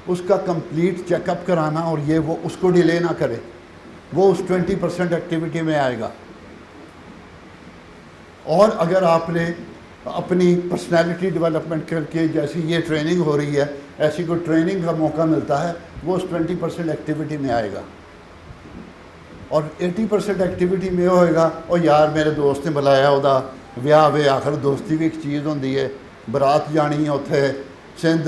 اس کا کمپلیٹ چیک اپ کرانا، اور یہ وہ اس کو ڈیلے نہ کرے، وہ اس 20% ایکٹیویٹی میں آئے گا۔ اور اگر آپ نے اپنی پرسنالٹی ڈیولپمنٹ کر کے، جیسی یہ ٹریننگ ہو رہی ہے، ایسی کوئی ٹریننگ کا موقع ملتا ہے، وہ اس 20% ایکٹیویٹی میں آئے گا۔ اور 80% ایکٹیویٹی میں ہوئے گا، اور یار میرے دوست نے بلایا ہوتا ਵਿਆਹ ਵੇ ਆਖਰ ਦੋਸਤੀ ਵੀ ਇੱਕ ਚੀਜ਼ ਹੁੰਦੀ ਹੈ। ਬਰਾਤ ਜਾਣੀ ਉੱਥੇ ਸਿੰਧ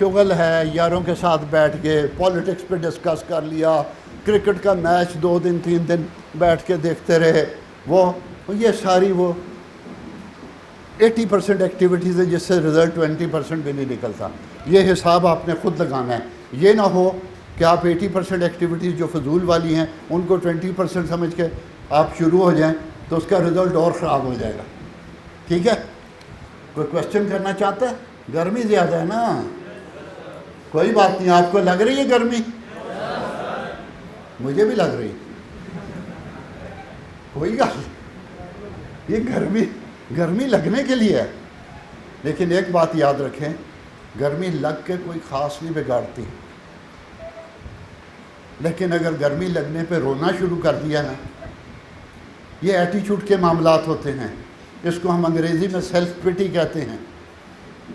شغل ہے، یاروں کے ساتھ بیٹھ کے پالیٹکس پہ ڈسکس کر لیا، کرکٹ کا میچ 2 دن 3 دن بیٹھ کے دیکھتے رہے، یہ ساری وہ 80% ایکٹیویٹیز ہے جس سے رزلٹ 20% بھی نہیں نکلتا۔ یہ حساب آپ نے خود لگانا ہے، یہ نہ ہو کہ آپ 80% ایکٹیویٹیز جو فضول والی ہیں ان کو 20% سمجھ کے آپ شروع ہو جائیں تو اس کا رزلٹ اور خراب ہو جائے گا۔ ٹھیک ہے؟ کوئی کوشچن کرنا چاہتا ہے؟ گرمی زیادہ ہے نا؟ کوئی بات نہیں، آپ کو لگ رہی ہے گرمی؟ مجھے بھی لگ رہی، کوئی گل، یہ گرمی لگنے کے لیے ہے، لیکن ایک بات یاد رکھیں، گرمی لگ کے کوئی خاص نہیں بگاڑتی، لیکن اگر گرمی لگنے پہ رونا شروع کر دیا نا، یہ ایٹیچیوڈ کے معاملات ہوتے ہیں، اس کو ہم انگریزی میں سیلف پٹی کہتے ہیں،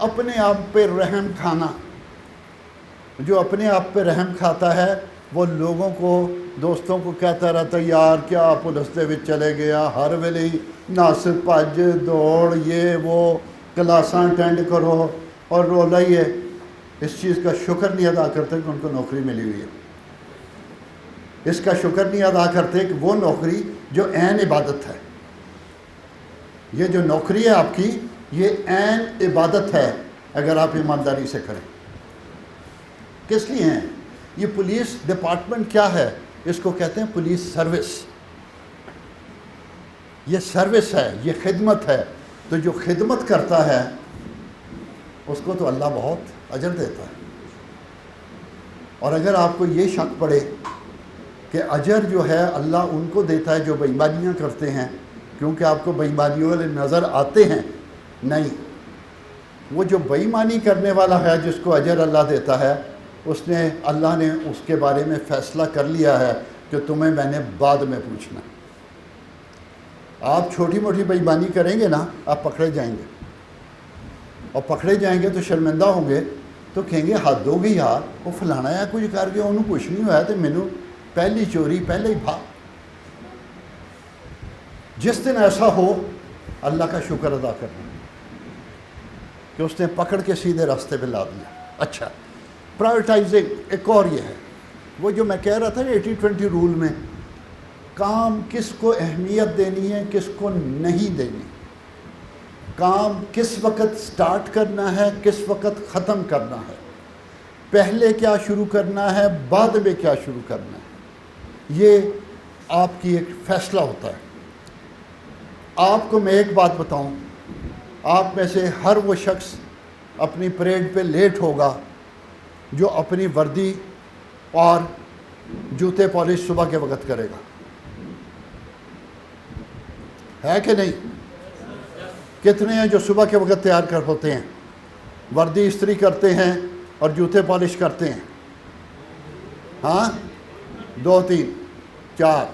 اپنے آپ پہ رحم کھانا۔ جو اپنے آپ پہ رحم کھاتا ہے وہ لوگوں کو، دوستوں کو کہتا رہتا ہے یار کیا پولیس دے وچ چلے گیا، ہر ویلے نس بھج دوڑ، یہ وہ کلاساں اٹینڈ کرو، اور رولا ہی ہے، اس چیز کا شکر نہیں ادا کرتے کہ ان کو نوکری ملی ہوئی ہے، اس کا شکر نہیں ادا کرتے کہ وہ نوکری جو عین عبادت ہے، یہ جو نوکری ہے آپ کی یہ عین عبادت ہے اگر آپ ایمانداری سے کریں۔ کس لیے ہیں یہ؟ پولیس ڈپارٹمنٹ کیا ہے؟ اس کو کہتے ہیں پولیس سروس، یہ سروس ہے، یہ خدمت ہے، تو جو خدمت کرتا ہے اس کو تو اللہ بہت اجر دیتا ہے۔ اور اگر آپ کو یہ شک پڑے کہ اجر جو ہے اللہ ان کو دیتا ہے جو بے ایمانیاں کرتے ہیں کیونکہ آپ کو بے ایمانیوں والے نظر آتے ہیں، نہیں، وہ جو بے ایمانی کرنے والا ہے جس کو اجر اللہ دیتا ہے، اللہ نے اس کے بارے میں فیصلہ کر لیا ہے کہ تمہیں میں نے بعد میں پوچھنا۔ آپ چھوٹی موٹی بے ایمانی کریں گے نا، آپ پکڑے جائیں گے، اور پکڑے جائیں گے تو شرمندہ ہوں گے، تو کہیں گے حد ہو گئی یار، وہ فلانا ہے کچھ کر کے انہوں کچھ نہیں ہوا تو مینوں پہلی چوری پہلے ہی بھاگ۔ جس دن ایسا ہو اللہ کا شکر ادا کرنا کہ اس نے پکڑ کے سیدھے راستے پہ لا دیا۔ اچھا، پرائیورٹائزنگ ایک اور یہ ہے، وہ جو میں کہہ رہا تھا 80-20 رول میں، کام کس کو اہمیت دینی ہے کس کو نہیں دینی، کام کس وقت سٹارٹ کرنا ہے کس وقت ختم کرنا ہے، پہلے کیا شروع کرنا ہے بعد میں کیا شروع کرنا ہے، یہ آپ کی ایک فیصلہ ہوتا ہے۔ آپ کو میں ایک بات بتاؤں، آپ میں سے ہر وہ شخص اپنی پریڈ پہ لیٹ ہوگا جو اپنی وردی اور جوتے پالش صبح کے وقت کرے گا، ہے کہ نہیں؟ کتنے ہیں جو صبح کے وقت تیار کر ہوتے ہیں، وردی استری کرتے ہیں اور جوتے پالش کرتے ہیں؟ ہاں، 2 3 4۔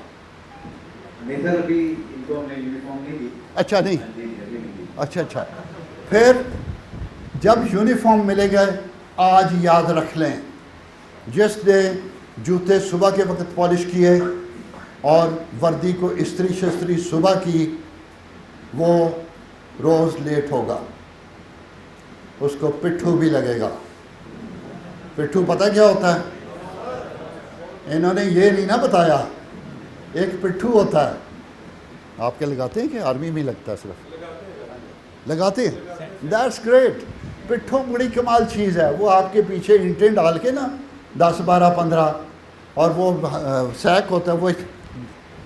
اچھا نہیں، اچھا، پھر جب یونیفارم ملے گئے آج یاد رکھ لیں، جس نے جوتے صبح کے وقت پالش کیے اور وردی کو استری شستری صبح کی، وہ روز لیٹ ہوگا، اس کو پٹھو بھی لگے گا۔ پٹھو پتہ کیا ہوتا ہے؟ انہوں نے یہ نہیں نہ بتایا، ایک پٹھو ہوتا ہے، آپ کے لگاتے ہیں کہ آرمی میں لگتا ہے؟ صرف لگاتے ہیں، دیٹس گریٹ۔ پٹھو بڑی کمال چیز ہے، وہ آپ کے پیچھے اینٹیں ڈال کے نا 10 12 15 اور وہ سیک ہوتا ہے وہ،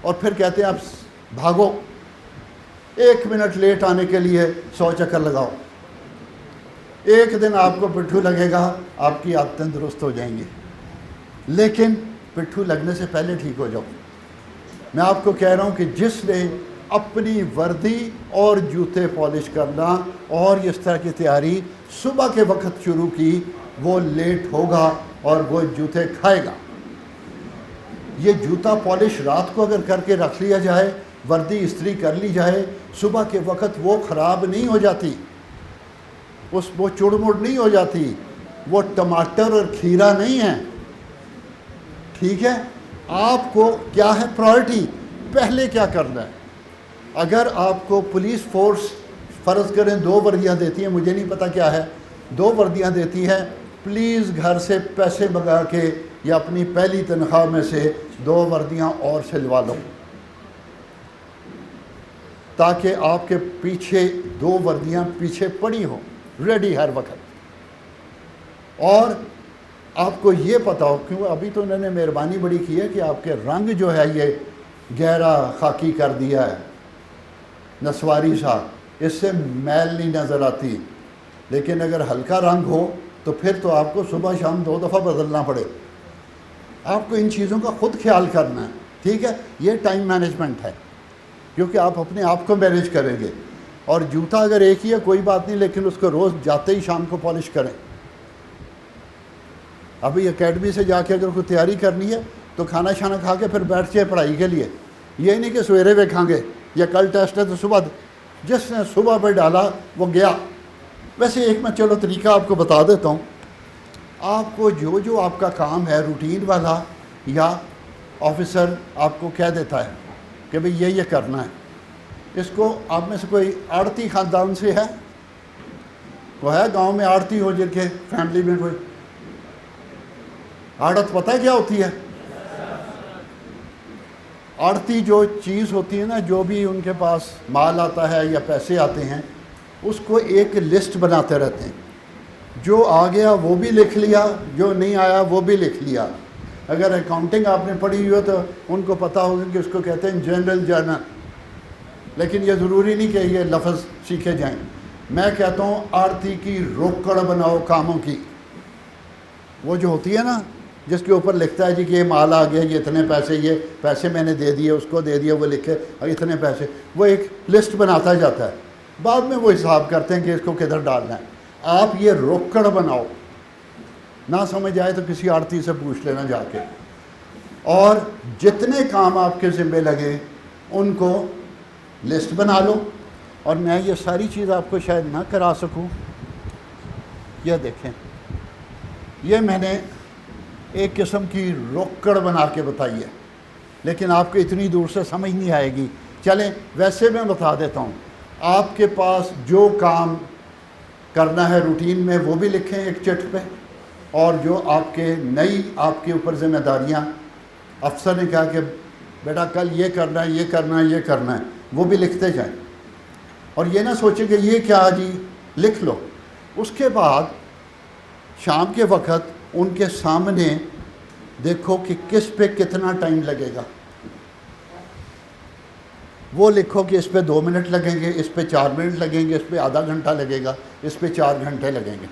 اور پھر کہتے ہیں آپ بھاگو 1 منٹ لیٹ آنے کے لیے 100 چکر لگاؤ۔ ایک دن آپ کو پٹھو لگے گا، آپ کی عادتیں درست ہو جائیں گی، لیکن پٹھو لگنے سے پہلے ٹھیک ہو جاؤ۔ میں آپ کو کہہ رہا ہوں کہ جس نے اپنی وردی اور جوتے پالش کرنا اور اس طرح کی تیاری صبح کے وقت شروع کی، وہ لیٹ ہوگا اور وہ جوتے کھائے گا۔ یہ جوتا پالش رات کو اگر کر کے رکھ لیا جائے، وردی استری کر لی جائے، صبح کے وقت وہ خراب نہیں ہو جاتی، وہ چڑ مڑ نہیں ہو جاتی، وہ ٹماٹر اور کھیرا نہیں ہے۔ ٹھیک ہے؟ آپ کو کیا ہے پرائرٹی، پہلے کیا کرنا ہے۔ اگر آپ کو پولیس فورس فرض کریں 2 وردیاں دیتی ہیں، مجھے نہیں پتہ کیا ہے، 2 وردیاں دیتی ہے، پلیز گھر سے پیسے منگا کے یا اپنی پہلی تنخواہ میں سے 2 وردیاں اور سلوا لو، تاکہ آپ کے پیچھے 2 وردیاں پیچھے پڑی ہوں ریڈی ہر وقت۔ اور آپ کو یہ پتا ہو، کیوں ابھی تو انہوں نے مہربانی بڑی کی ہے کہ آپ کے رنگ جو ہے یہ گہرا خاکی کر دیا ہے، نسواری سا، اس سے میل نہیں نظر آتی، لیکن اگر ہلکا رنگ ہو تو پھر تو آپ کو صبح شام 2 دفعہ بدلنا پڑے۔ آپ کو ان چیزوں کا خود خیال کرنا ہے، ٹھیک ہے؟ یہ ٹائم مینجمنٹ ہے، کیونکہ آپ اپنے آپ کو مینیج کریں گے۔ اور جوتا اگر ایک ہی ہے کوئی بات نہیں، لیکن اس کو روز جاتے ہی شام کو پالش کریں۔ ابھی اکیڈمی سے جا کے اگر کوئی تیاری کرنی ہے تو کھانا شانا کھا کے پھر بیٹھ جائے پڑھائی کے لیے، یہ نہیں کہ سویرے دیکھیں گے یا کل ٹیسٹ ہے تو صبح، جس نے صبح پہ ڈالا وہ گیا۔ ویسے ایک میں چلو طریقہ آپ کو بتا دیتا ہوں، آپ کو جو آپ کا کام ہے روٹین والا، یا آفیسر آپ کو کہہ دیتا ہے کہ بھئی یہ کرنا ہے، اس کو آپ میں سے کوئی آڑتی خاندان سے ہے؟ کوئی ہے گاؤں میں آڑتی ہو جن کے فیملی میں کوئی؟ آڑت پتہ ہے کیا ہوتی ہے؟ آڑتی جو چیز ہوتی ہے نا، جو بھی ان کے پاس مال آتا ہے یا پیسے آتے ہیں، اس کو ایک لسٹ بناتے رہتے ہیں، جو آ گیا وہ بھی لکھ لیا، جو نہیں آیا وہ بھی لکھ لیا۔ اگر اکاؤنٹنگ آپ نے پڑھی ہوئی ہو تو ان کو پتہ ہوگا کہ اس کو کہتے ہیں جنرل جرنل، لیکن یہ ضروری نہیں کہ یہ لفظ سیکھے جائیں۔ میں کہتا ہوں آڑتی کی روکڑ بناؤ کاموں کی، وہ جو ہوتی ہے نا جس کے اوپر لکھتا ہے جی کہ یہ مال آ گیا، یہ اتنے پیسے، یہ پیسے میں نے دے دیے، اس کو دے دیا، وہ لکھے اتنے پیسے، وہ ایک لسٹ بناتا جاتا ہے، بعد میں وہ حساب کرتے ہیں کہ اس کو کدھر ڈالنا ہے۔ آپ یہ روکڑ بناؤ، نہ سمجھ آئے تو کسی آڑتی سے پوچھ لینا جا کے، اور جتنے کام آپ کے ذمہ لگے ان کو لسٹ بنا لو۔ اور میں یہ ساری چیز آپ کو شاید نہ کرا سکوں، یہ دیکھیں، یہ میں نے ایک قسم کی روکڑ بنا کے بتائی ہے، لیکن آپ کو اتنی دور سے سمجھ نہیں آئے گی۔ چلیں ویسے میں بتا دیتا ہوں، آپ کے پاس جو کام کرنا ہے روٹین میں وہ بھی لکھیں ایک چٹ پہ، اور جو آپ کے نئی آپ کے اوپر ذمہ داریاں افسر نے کہا کہ بیٹا کل یہ کرنا ہے، یہ کرنا ہے، یہ کرنا ہے، وہ بھی لکھتے جائیں۔ اور یہ نہ سوچیں کہ یہ کیا جی، لکھ لو۔ اس کے بعد شام کے وقت ان کے سامنے دیکھو کہ کس پہ کتنا ٹائم لگے گا، وہ لکھو کہ اس پہ 2 منٹ لگیں گے، اس پہ 4 منٹ لگیں گے، اس پہ آدھا گھنٹہ لگے گا، اس پہ 4 گھنٹے لگیں گے۔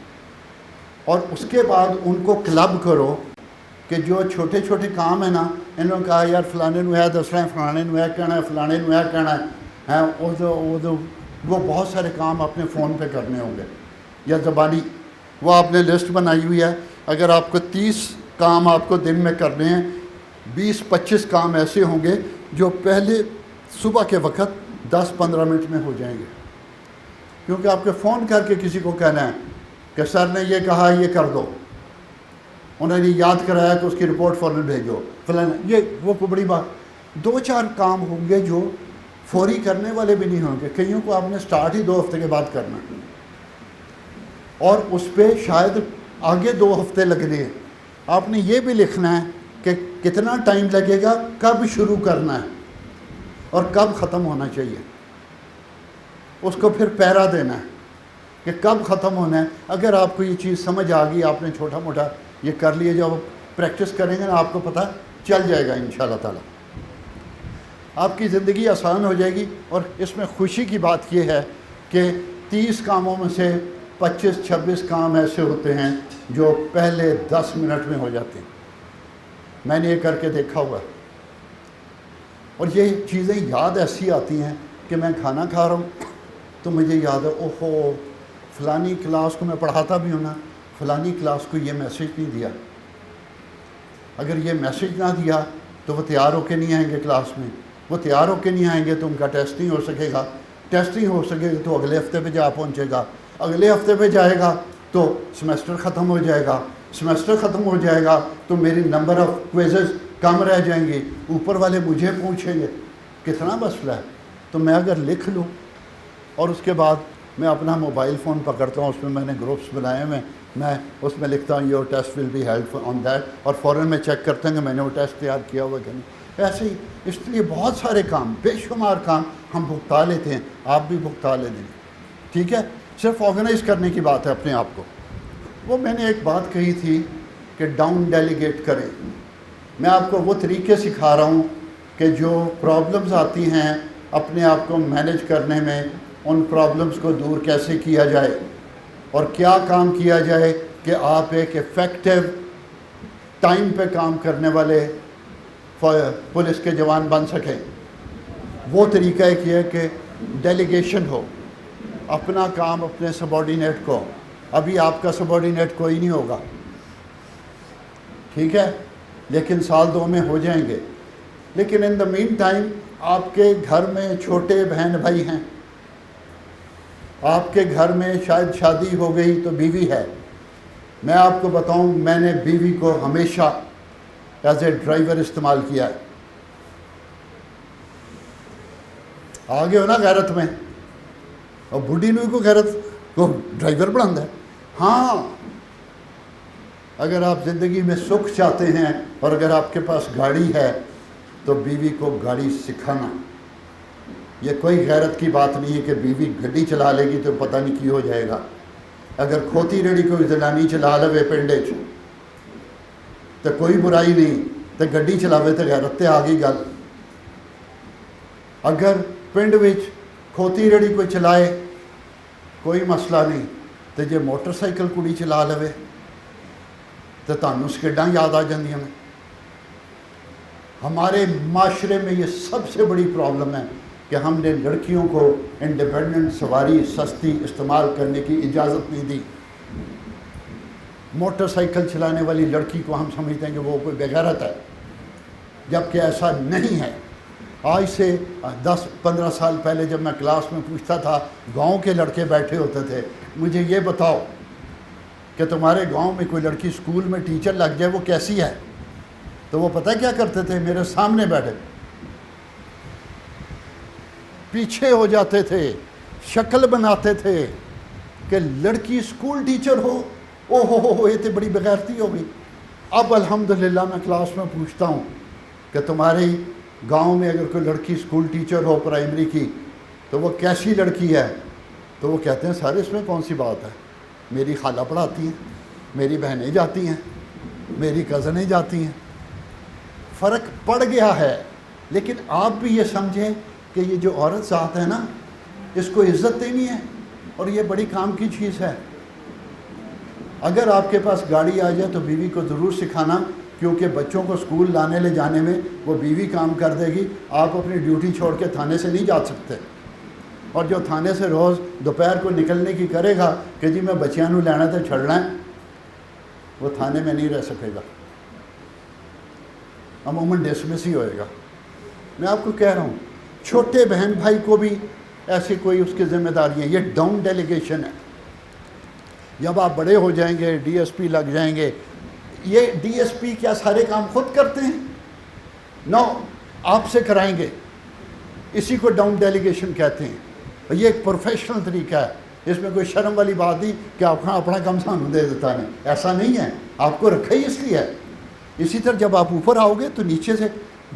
اور اس کے بعد ان کو کلب کرو کہ جو چھوٹے چھوٹے کام ہیں نا، انہوں نے کہا یار فلانے نو ہے دسنا ہے، فلانے نو ہے کہنا ہے، فلانے نو ہے کہنا ہے، وہ بہت سارے کام اپنے فون پہ کرنے ہوں گے یا زبانی، وہ آپ نے لسٹ بنائی ہوئی ہے۔ اگر آپ کو 30 کام آپ کو دن میں کرنے ہیں، 20-25 کام ایسے ہوں گے جو پہلے صبح کے وقت 10-15 منٹ میں ہو جائیں گے، کیونکہ آپ کے فون کر کے کسی کو کہنا ہے کہ سر نے یہ کہا یہ کر دو، انہوں نے یاد کرایا کہ اس کی رپورٹ فوراً بھیجو فلانا، یہ وہ کوئی بڑی بات۔ 2-4 کام ہوں گے جو فوری کرنے والے بھی نہیں ہوں گے، کئیوں کو آپ نے سٹارٹ ہی 2 ہفتے کے بعد کرنا ہے، اور اس پہ شاید آگے 2 ہفتے لگنے ہیں۔ آپ نے یہ بھی لکھنا ہے کہ کتنا ٹائم لگے گا، کب شروع کرنا ہے اور کب ختم ہونا چاہیے، اس کو پھر پیرا دینا ہے کہ کب ختم ہونا ہے۔ اگر آپ کو یہ چیز سمجھ آ گئی، آپ نے چھوٹا موٹا یہ کر لیے، جب پریکٹس کریں گے نا آپ کو پتہ چل جائے گا انشاءاللہ تعالی، آپ کی زندگی آسان ہو جائے گی۔ اور اس میں خوشی کی بات یہ ہے کہ 30 کاموں میں سے 25-26 کام ایسے ہوتے ہیں جو پہلے 10 منٹ میں ہو جاتے ہیں، میں نے یہ کر کے دیکھا ہوا ہے۔ اور یہ چیزیں یاد ایسی آتی ہیں کہ میں کھانا کھا رہا ہوں تو مجھے یاد ہے، اوہو فلانی کلاس کو میں پڑھاتا بھی ہوں نا، فلانی کلاس کو یہ میسیج نہیں دیا، اگر یہ میسیج نہ دیا تو وہ تیار ہو کے نہیں آئیں گے کلاس میں، وہ تیار ہو کے نہیں آئیں گے تو ان کا ٹیسٹ نہیں ہو سکے گا، ٹیسٹ نہیں ہو سکے گا تو اگلے ہفتے پہ جا پہنچے گا، اگلے ہفتے پہ جائے گا تو سمیسٹر ختم ہو جائے گا، سمیسٹر ختم ہو جائے گا تو میری نمبر آف کوئزز کم رہ جائیں گے، اوپر والے مجھے پوچھیں گے، کتنا مسئلہ ہے۔ تو میں اگر لکھ لوں اور اس کے بعد میں اپنا موبائل فون پکڑتا ہوں، اس میں میں نے گروپس بنائے ہوئے ہیں، میں اس میں لکھتا ہوں your test will be held on that, اور فوراً میں چیک کرتا ہوں کہ میں نے وہ ٹیسٹ تیار کیا ہوا کہ نہیں. ایسے ہی اس لیے بہت سارے کام، بے شمار کام ہم بھگتا لیتے ہیں، آپ بھی بھگتا لیں گے. ٹھیک ہے، صرف آرگنائز کرنے کی بات ہے اپنے آپ کو. وہ میں نے ایک بات کہی تھی کہ ڈاؤن ڈیلیگیٹ کریں. میں آپ کو وہ طریقے سکھا رہا ہوں کہ جو پرابلمز آتی ہیں اپنے آپ کو مینیج کرنے میں، ان پرابلمز کو دور کیسے کیا جائے اور کیا کام کیا جائے کہ آپ ایک افیکٹو ٹائم پہ کام کرنے والے پولیس کے جوان بن سکیں. وہ طریقہ ایک یہ ہے کہ ڈیلیگیشن ہو، اپنا کام اپنے سبارڈینیٹ کو. ابھی آپ کا سبارڈینیٹ کوئی نہیں ہوگا، ٹھیک ہے، لیکن سال 2 میں ہو جائیں گے. لیکن ان دا مین ٹائم آپ کے گھر میں چھوٹے بہن بھائی ہیں، آپ کے گھر میں شاید شادی ہو گئی تو بیوی ہے. میں آپ کو بتاؤں، میں نے بیوی کو ہمیشہ ایز اے ڈرائیور استعمال کیا ہے. آگے ہو نا غیرت میں، اور بڈھی نوئی کو غیرت کو ڈرائیور بنانا ہے. ہاں، اگر آپ زندگی میں سکھ چاہتے ہیں اور اگر آپ کے پاس گاڑی ہے تو بیوی کو گاڑی سکھانا. یہ کوئی غیرت کی بات نہیں ہے کہ بیوی گڈی چلا لے گی تو پتہ نہیں کی ہو جائے گا. اگر کھوتی ریڑھی کوئی زنانی چلا لے پنڈے تو کوئی برائی نہیں، تو گڈی چلاوے تو غیرت تے آ گئی گل. اگر پنڈ وچ کھوتی ریڑھی کوئی چلائے کوئی مسئلہ نہیں، تو جے موٹر سائیکل کڑی چلا لے تو تانوں سکیڈاں یاد آ جاندیاں نے. ہمارے معاشرے میں یہ سب سے بڑی پرابلم ہے کہ ہم نے لڑکیوں کو انڈیپینڈنٹ سواری سستی استعمال کرنے کی اجازت نہیں دی. موٹر سائیکل چلانے والی لڑکی کو ہم سمجھتے ہیں کہ وہ کوئی بےغیرت ہے، جبکہ ایسا نہیں ہے. آج سے 10-15 سال پہلے جب میں کلاس میں پوچھتا تھا، گاؤں کے لڑکے بیٹھے ہوتے تھے، مجھے یہ بتاؤ کہ تمہارے گاؤں میں کوئی لڑکی اسکول میں ٹیچر لگ جائے وہ کیسی ہے؟ تو وہ پتہ کیا کرتے تھے؟ میرے سامنے بیٹھے پیچھے ہو جاتے تھے، شکل بناتے تھے کہ لڑکی اسکول ٹیچر ہو، او ہو یہ تو بڑی بغیرتی ہو گئی. اب الحمدللہ میں کلاس میں پوچھتا ہوں کہ تمہارے گاؤں میں اگر کوئی لڑکی اسکول ٹیچر ہو پرائمری کی تو وہ کیسی لڑکی ہے؟ تو وہ کہتے ہیں سر اس میں کون سی بات ہے، میری خالہ پڑھاتی ہیں، میری بہنیں جاتی ہیں، میری کزنیں جاتی ہیں. فرق پڑ گیا ہے. لیکن آپ بھی یہ سمجھیں کہ یہ جو عورت ذات ہے نا، اس کو عزت دینی ہے، اور یہ بڑی کام کی چیز ہے. اگر آپ کے پاس گاڑی آ جائے تو بیوی کو ضرور سکھانا، کیونکہ بچوں کو اسکول لانے لے جانے میں وہ بیوی کام کر دے گی. آپ اپنی ڈیوٹی چھوڑ کے تھانے سے نہیں جا سکتے، اور جو تھانے سے روز دوپہر کو نکلنے کی کرے گا کہ جی میں بچیاں نو لینا تو چھڑنا ہے، وہ تھانے میں نہیں رہ سکے گا، عموماً ڈسمس ہی ہوئے گا. میں آپ کو کہہ رہا ہوں چھوٹے بہن بھائی کو بھی ایسی کوئی اس کی ذمہ داری ہے. یہ ڈاؤن ڈیلیگیشن ہے. جب آپ بڑے ہو جائیں گے، ڈی ایس پی لگ جائیں گے. یہ ڈی ایس پی کیا سارے کام خود کرتے ہیں؟ نو، آپ سے کرائیں گے. اسی کو ڈاؤن ڈیلیگیشن کہتے ہیں. یہ ایک پروفیشنل طریقہ ہے، اس میں کوئی شرم والی بات نہیں کہ آپ اپنا کام سانوں دے دیتا نہیں. ایسا نہیں ہے، آپ کو رکھا ہی اس لیے ہے. اسی طرح جب آپ اوپر آؤ گے تو نیچے سے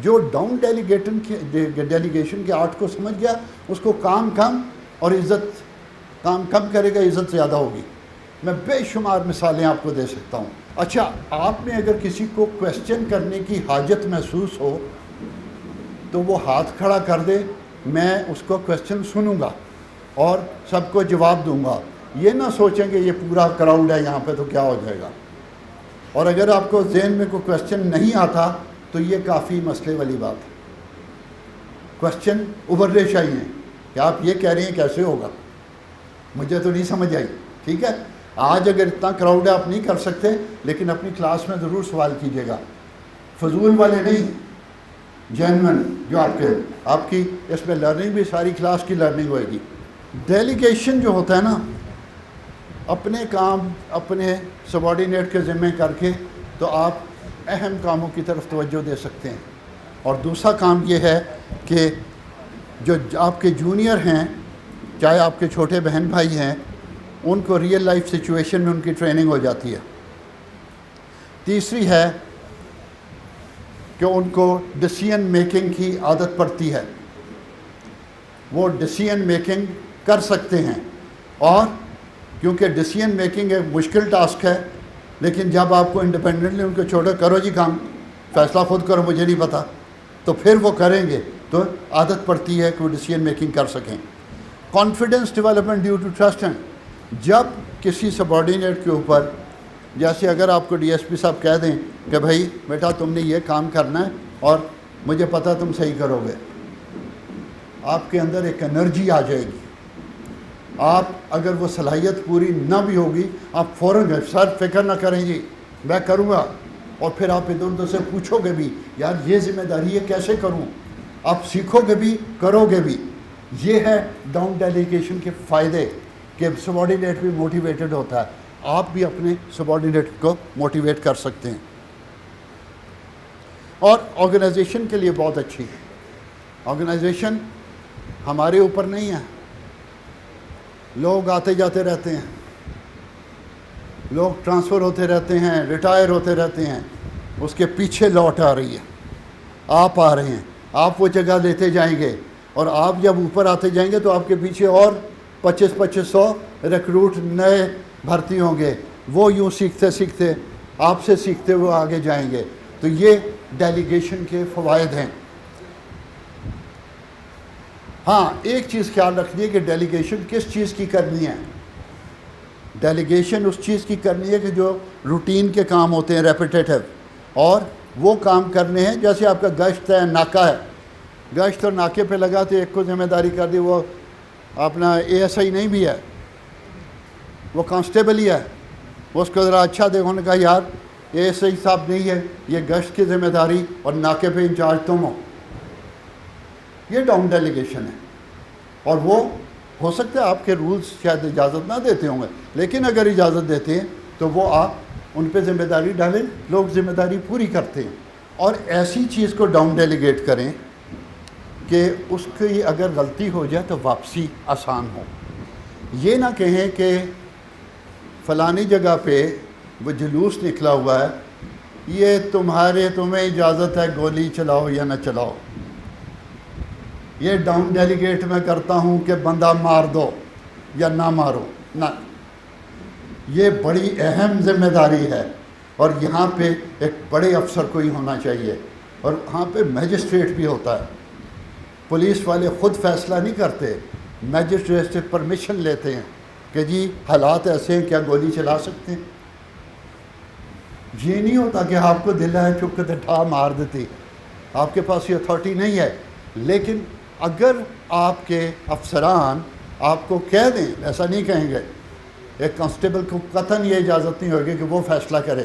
جو ڈاؤن ڈیلیگیشن کے آرٹ کو سمجھ گیا، اس کو کام کم اور عزت، کام کم کرے گا، عزت زیادہ ہوگی. میں بے شمار مثالیں آپ کو دے سکتا ہوں. اچھا، آپ میں اگر کسی کو کویسچن کرنے کی حاجت محسوس ہو تو وہ ہاتھ کھڑا کر دے، میں اس کو کویسچن سنوں گا اور سب کو جواب دوں گا. یہ نہ سوچیں کہ یہ پورا کراؤڈ ہے یہاں پہ تو کیا ہو جائے گا. اور اگر آپ کو ذہن میں کوئی کویسچن نہیں آتا تو یہ کافی مسئلے والی بات ہے. کویسچن ابھرنے چاہیے کہ آپ یہ کہہ رہے ہیں کیسے ہوگا، مجھے تو نہیں سمجھ آئی. ٹھیک ہے، آج اگر اتنا کراؤڈ ہے آپ نہیں کر سکتے، لیکن اپنی کلاس میں ضرور سوال کیجیے گا. فضول والے نہیں، جینون جو آپ کی اس میں لرننگ بھی ساری کلاس کی لرننگ ہوئے گی. ڈیلیگیشن جو ہوتا ہے نا، اپنے کام اپنے سبارڈینیٹ کے ذمہ کر کے تو آپ اہم کاموں کی طرف توجہ دے سکتے ہیں. اور دوسرا کام یہ ہے کہ جو آپ کے جونیئر ہیں، چاہے آپ کے چھوٹے بہن بھائی ہیں، ان کو ریئل لائف سچویشن میں ان کی ٹریننگ ہو جاتی ہے۔ تیسری ہے کہ ان کو ڈیسیژن میکنگ کی عادت پڑتی ہے، وہ ڈیسیژن میکنگ کر سکتے ہیں، اور کیونکہ ڈیسیژن میکنگ ایک مشکل ٹاسک ہے، لیکن جب آپ کو انڈیپینڈنٹلی ان کو چھوڑو، کرو جی کام، فیصلہ خود کرو، مجھے نہیں پتہ، تو پھر وہ کریں گے، تو عادت پڑتی ہے کہ وہ ڈیسیژن میکنگ کر سکیں۔ Confidence development due to trust, جب کسی سبارڈینیٹ کے اوپر، جیسے اگر آپ کو ڈی ایس پی صاحب کہہ دیں کہ بھائی بیٹا تم نے یہ کام کرنا ہے اور مجھے پتہ تم صحیح کرو گے، آپ کے اندر ایک انرجی آ جائے گی۔ آپ اگر وہ صلاحیت پوری نہ بھی ہوگی، آپ فوراً سر فکر نہ کریں جی میں کروں گا، اور پھر آپ ادھر ادھر سے پوچھو گے بھی یار یہ ذمہ داری ہے کیسے کروں، آپ سیکھو گے بھی، کرو گے بھی۔ یہ ہے ڈاؤن ڈیلیگیشن کے فائدے کہ سبارڈینیٹ بھی موٹیویٹڈ ہوتا ہے، آپ بھی اپنے سبارڈینیٹ کو موٹیویٹ کر سکتے ہیں۔ اور آرگنائزیشن کے لیے بہت اچھی، آرگنائزیشن ہمارے اوپر نہیں ہے، لوگ آتے جاتے رہتے ہیں، لوگ ٹرانسفر ہوتے رہتے ہیں، ریٹائر ہوتے رہتے ہیں، اس کے پیچھے لوٹ آ رہی ہے، آپ آ رہے ہیں، آپ وہ جگہ لیتے جائیں گے، اور آپ جب اوپر آتے جائیں گے تو آپ کے پیچھے اور 2500 ریکروٹ نئے بھرتی ہوں گے، وہ یوں سیکھتے سیکھتے آپ سے سیکھتے ہوئے آگے جائیں گے۔ تو یہ ڈیلیگیشن کے فوائد ہیں۔ ہاں ایک چیز خیال رکھنی ہے کہ ڈیلیگیشن کس چیز کی کرنی ہے۔ ڈیلیگیشن اس چیز کی کرنی ہے کہ جو روٹین کے کام ہوتے ہیں، ریپیٹیٹیو، اور وہ کام کرنے ہیں، جیسے آپ کا گشت ہے، ناکہ ہے، گشت اور ناکے پہ لگا تو ایک کو ذمہ داری کر دی، وہ اپنا اے ایس آئی نہیں بھی ہے، وہ کانسٹیبل ہی ہے، اس کو ذرا اچھا دیکھو، نے کہا یار اے ایس آئی صاحب نہیں ہے، یہ گشت کی ذمہ داری اور ناکے پہ انچارج تم ہو، یہ ڈاؤن ڈیلیگیشن ہے۔ اور وہ ہو سکتا ہے آپ کے رولز شاید اجازت نہ دیتے ہوں گے، لیکن اگر اجازت دیتے ہیں تو وہ آپ ان پہ ذمہ داری ڈالیں، لوگ ذمہ داری پوری کرتے ہیں۔ اور ایسی چیز کو ڈاؤن ڈیلیگیٹ کریں کہ اس کی اگر غلطی ہو جائے تو واپسی آسان ہو۔ یہ نہ کہیں کہ فلانی جگہ پہ وہ جلوس نکلا ہوا ہے، یہ تمہیں اجازت ہے گولی چلاؤ یا نہ چلاؤ، یہ ڈاؤن ڈیلیگیٹ میں کرتا ہوں کہ بندہ مار دو یا نہ مارو، نہ، یہ بڑی اہم ذمہ داری ہے، اور یہاں پہ ایک بڑے افسر کو ہی ہونا چاہیے، اور وہاں پہ میجسٹریٹ بھی ہوتا ہے۔ پولیس والے خود فیصلہ نہیں کرتے، میجسٹریٹ سے پرمیشن لیتے ہیں کہ جی حالات ایسے ہیں، کیا گولی چلا سکتے ہیں؟ یہ نہیں ہوتا کہ آپ کو دل ہے چپ کے ٹھا مار دیتی، آپ کے پاس یہ اتھارٹی نہیں ہے۔ لیکن اگر آپ کے افسران آپ کو کہہ دیں، ایسا نہیں کہیں گے، ایک کانسٹیبل کو قطعاً یہ اجازت نہیں ہوگی کہ وہ فیصلہ کرے،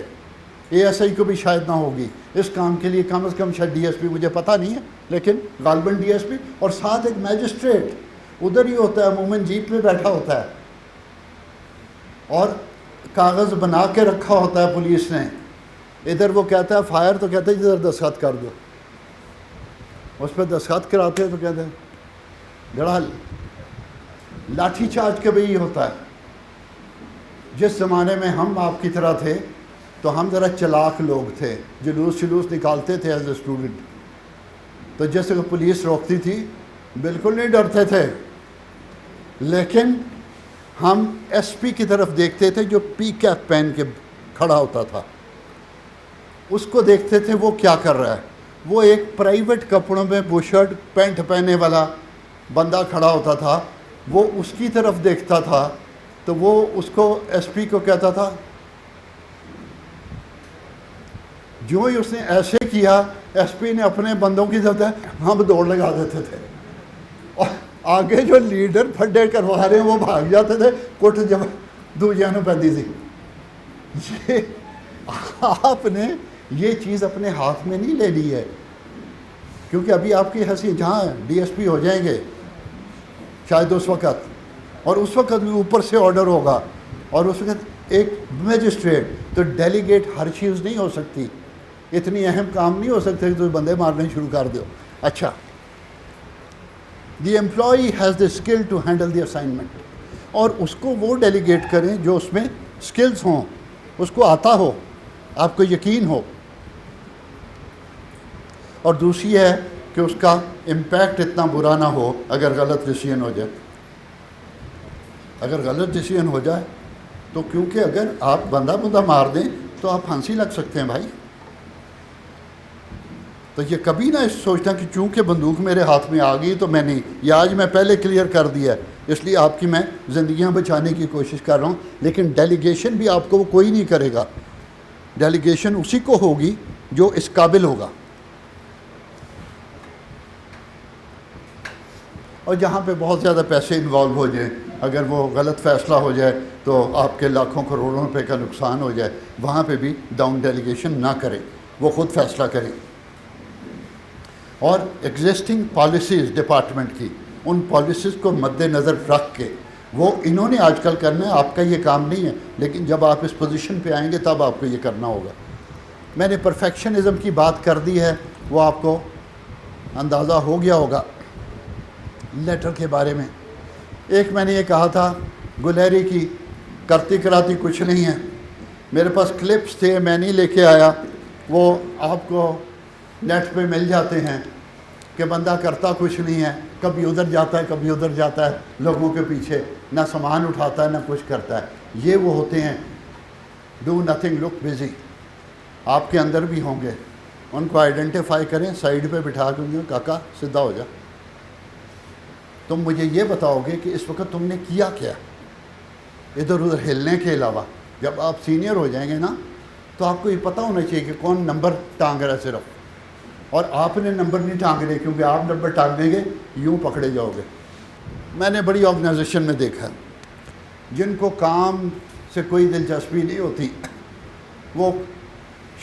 اے ایس آئی کو بھی شاید نہ ہوگی، اس کام کے لیے کم از کم شاید ڈی ایس پی، مجھے پتہ نہیں ہے لیکن غالباً ڈی ایس پی، اور ساتھ ایک میجسٹریٹ ادھر ہی ہوتا ہے، عموماً جیپ میں بیٹھا ہوتا ہے، اور کاغذ بنا کے رکھا ہوتا ہے پولیس نے، ادھر وہ کہتا ہے فائر تو کہتا ہے ادھر دستخط کر دو، اس پہ دستخط کراتے ہیں تو کہتے ہیں گڑھا لاٹھی چارج کے بھی ہوتا ہے۔ جس زمانے میں ہم آپ کی طرح تھے تو ہم ذرا چلاک لوگ تھے، جلوس نکالتے تھے ایز اے اسٹوڈنٹ، تو جیسے کہ پولیس روکتی تھی بالکل نہیں ڈرتے تھے، لیکن ہم ایس پی کی طرف دیکھتے تھے جو پی کیپ پہن کے کھڑا ہوتا تھا، اس کو دیکھتے تھے وہ کیا کر رہا ہے۔ وہ ایک پرائیویٹ کپڑوں میں بوشرٹ پینٹ پہنے والا بندہ کھڑا ہوتا تھا، وہ اس کی طرف دیکھتا تھا تو وہ اس کو ایس پی کو کہتا تھا، جو ہی اس نے ایسے کیا ایس پی نے اپنے بندوں کی طرف ہم دوڑ لگا دیتے تھے، اور آگے جو لیڈر پھڈے کروا رہے ہیں وہ بھاگ جاتے تھے، کٹ جب دوجانوں پہنتی تھی۔ یہ آپ نے یہ چیز اپنے ہاتھ میں نہیں لے لی ہے، کیونکہ ابھی آپ کی حیثیت جہاں ڈی ایس پی ہو جائیں گے شاید اس وقت، اور اس وقت بھی اوپر سے آرڈر ہوگا، اور اس وقت ایک میجسٹریٹ، تو ڈیلیگیٹ ہر چیز نہیں ہو سکتی، اتنی اہم کام نہیں ہو سکتے کہ تم بندے مارنے شروع کر دو۔ اچھا، the employee has the skill to handle the assignment, اور اس کو وہ ڈیلیگیٹ کریں جو اس میں سکلز ہوں، اس کو آتا ہو، آپ کو یقین ہو. اور دوسری ہے کہ اس کا امپیکٹ اتنا برا نہ ہو اگر غلط ڈیسیژن ہو جائے. اگر غلط ڈیسیژن ہو جائے تو کیونکہ اگر آپ بندہ مار دیں تو آپ پھانسی لگ سکتے ہیں بھائی. تو یہ کبھی نہ سوچنا کہ چونکہ بندوق میرے ہاتھ میں آ گئی تو میں نہیں، یہ آج میں پہلے کلیئر کر دیا ہے، اس لیے آپ کی میں زندگیاں بچانے کی کوشش کر رہا ہوں. لیکن ڈیلیگیشن بھی آپ کو وہ کوئی نہیں کرے گا، ڈیلیگیشن اسی کو ہوگی جو اس قابل ہوگا. اور جہاں پہ بہت زیادہ پیسے انوالو ہو جائیں، اگر وہ غلط فیصلہ ہو جائے تو آپ کے لاکھوں کروڑوں روپے کا نقصان ہو جائے، وہاں پہ بھی ڈاؤن ڈیلیگیشن نہ کریں، وہ خود فیصلہ کریں. اور ایگزسٹنگ پالیسیز ڈپارٹمنٹ کی، ان پالیسیز کو مد نظر رکھ کے، وہ انہوں نے آج کل کرنا ہے، آپ کا یہ کام نہیں ہے، لیکن جب آپ اس پوزیشن پہ آئیں گے تب آپ کو یہ کرنا ہوگا. میں نے پرفیکشنزم کی بات کر دی ہے، وہ آپ کو اندازہ ہو گیا ہوگا لیٹر کے بارے میں. ایک میں نے یہ کہا تھا گلہری کی کرتی کراتی کچھ نہیں ہے. میرے پاس کلپس تھے، میں نہیں لے کے آیا، وہ آپ کو نیٹ پہ مل جاتے ہیں کہ بندہ کرتا کچھ نہیں ہے، کبھی ادھر جاتا ہے کبھی ادھر جاتا ہے لوگوں کے پیچھے، نہ سامان اٹھاتا ہے نہ کچھ کرتا ہے. یہ وہ ہوتے ہیں ڈو نتھنگ لک بزی. آپ کے اندر بھی ہوں گے، ان کو آئیڈینٹیفائی کریں، سائڈ پہ بٹھا کے کاکا سدھا ہو جا، تم مجھے یہ بتاؤ گے کہ اس وقت تم نے کیا کیا ادھر ادھر ہلنے کے علاوہ. جب آپ سینئر ہو جائیں گے نا تو آپ کو یہ پتہ ہونا چاہیے کہ کون نمبر ٹانگ رہا ہے صرف، اور آپ نے نمبر نہیں ٹانگنے، کیونکہ آپ نمبر ٹانگیں گے یوں پکڑے جاؤ گے. میں نے بڑی آرگنائزیشن میں دیکھا جن کو کام سے کوئی دلچسپی نہیں ہوتی، وہ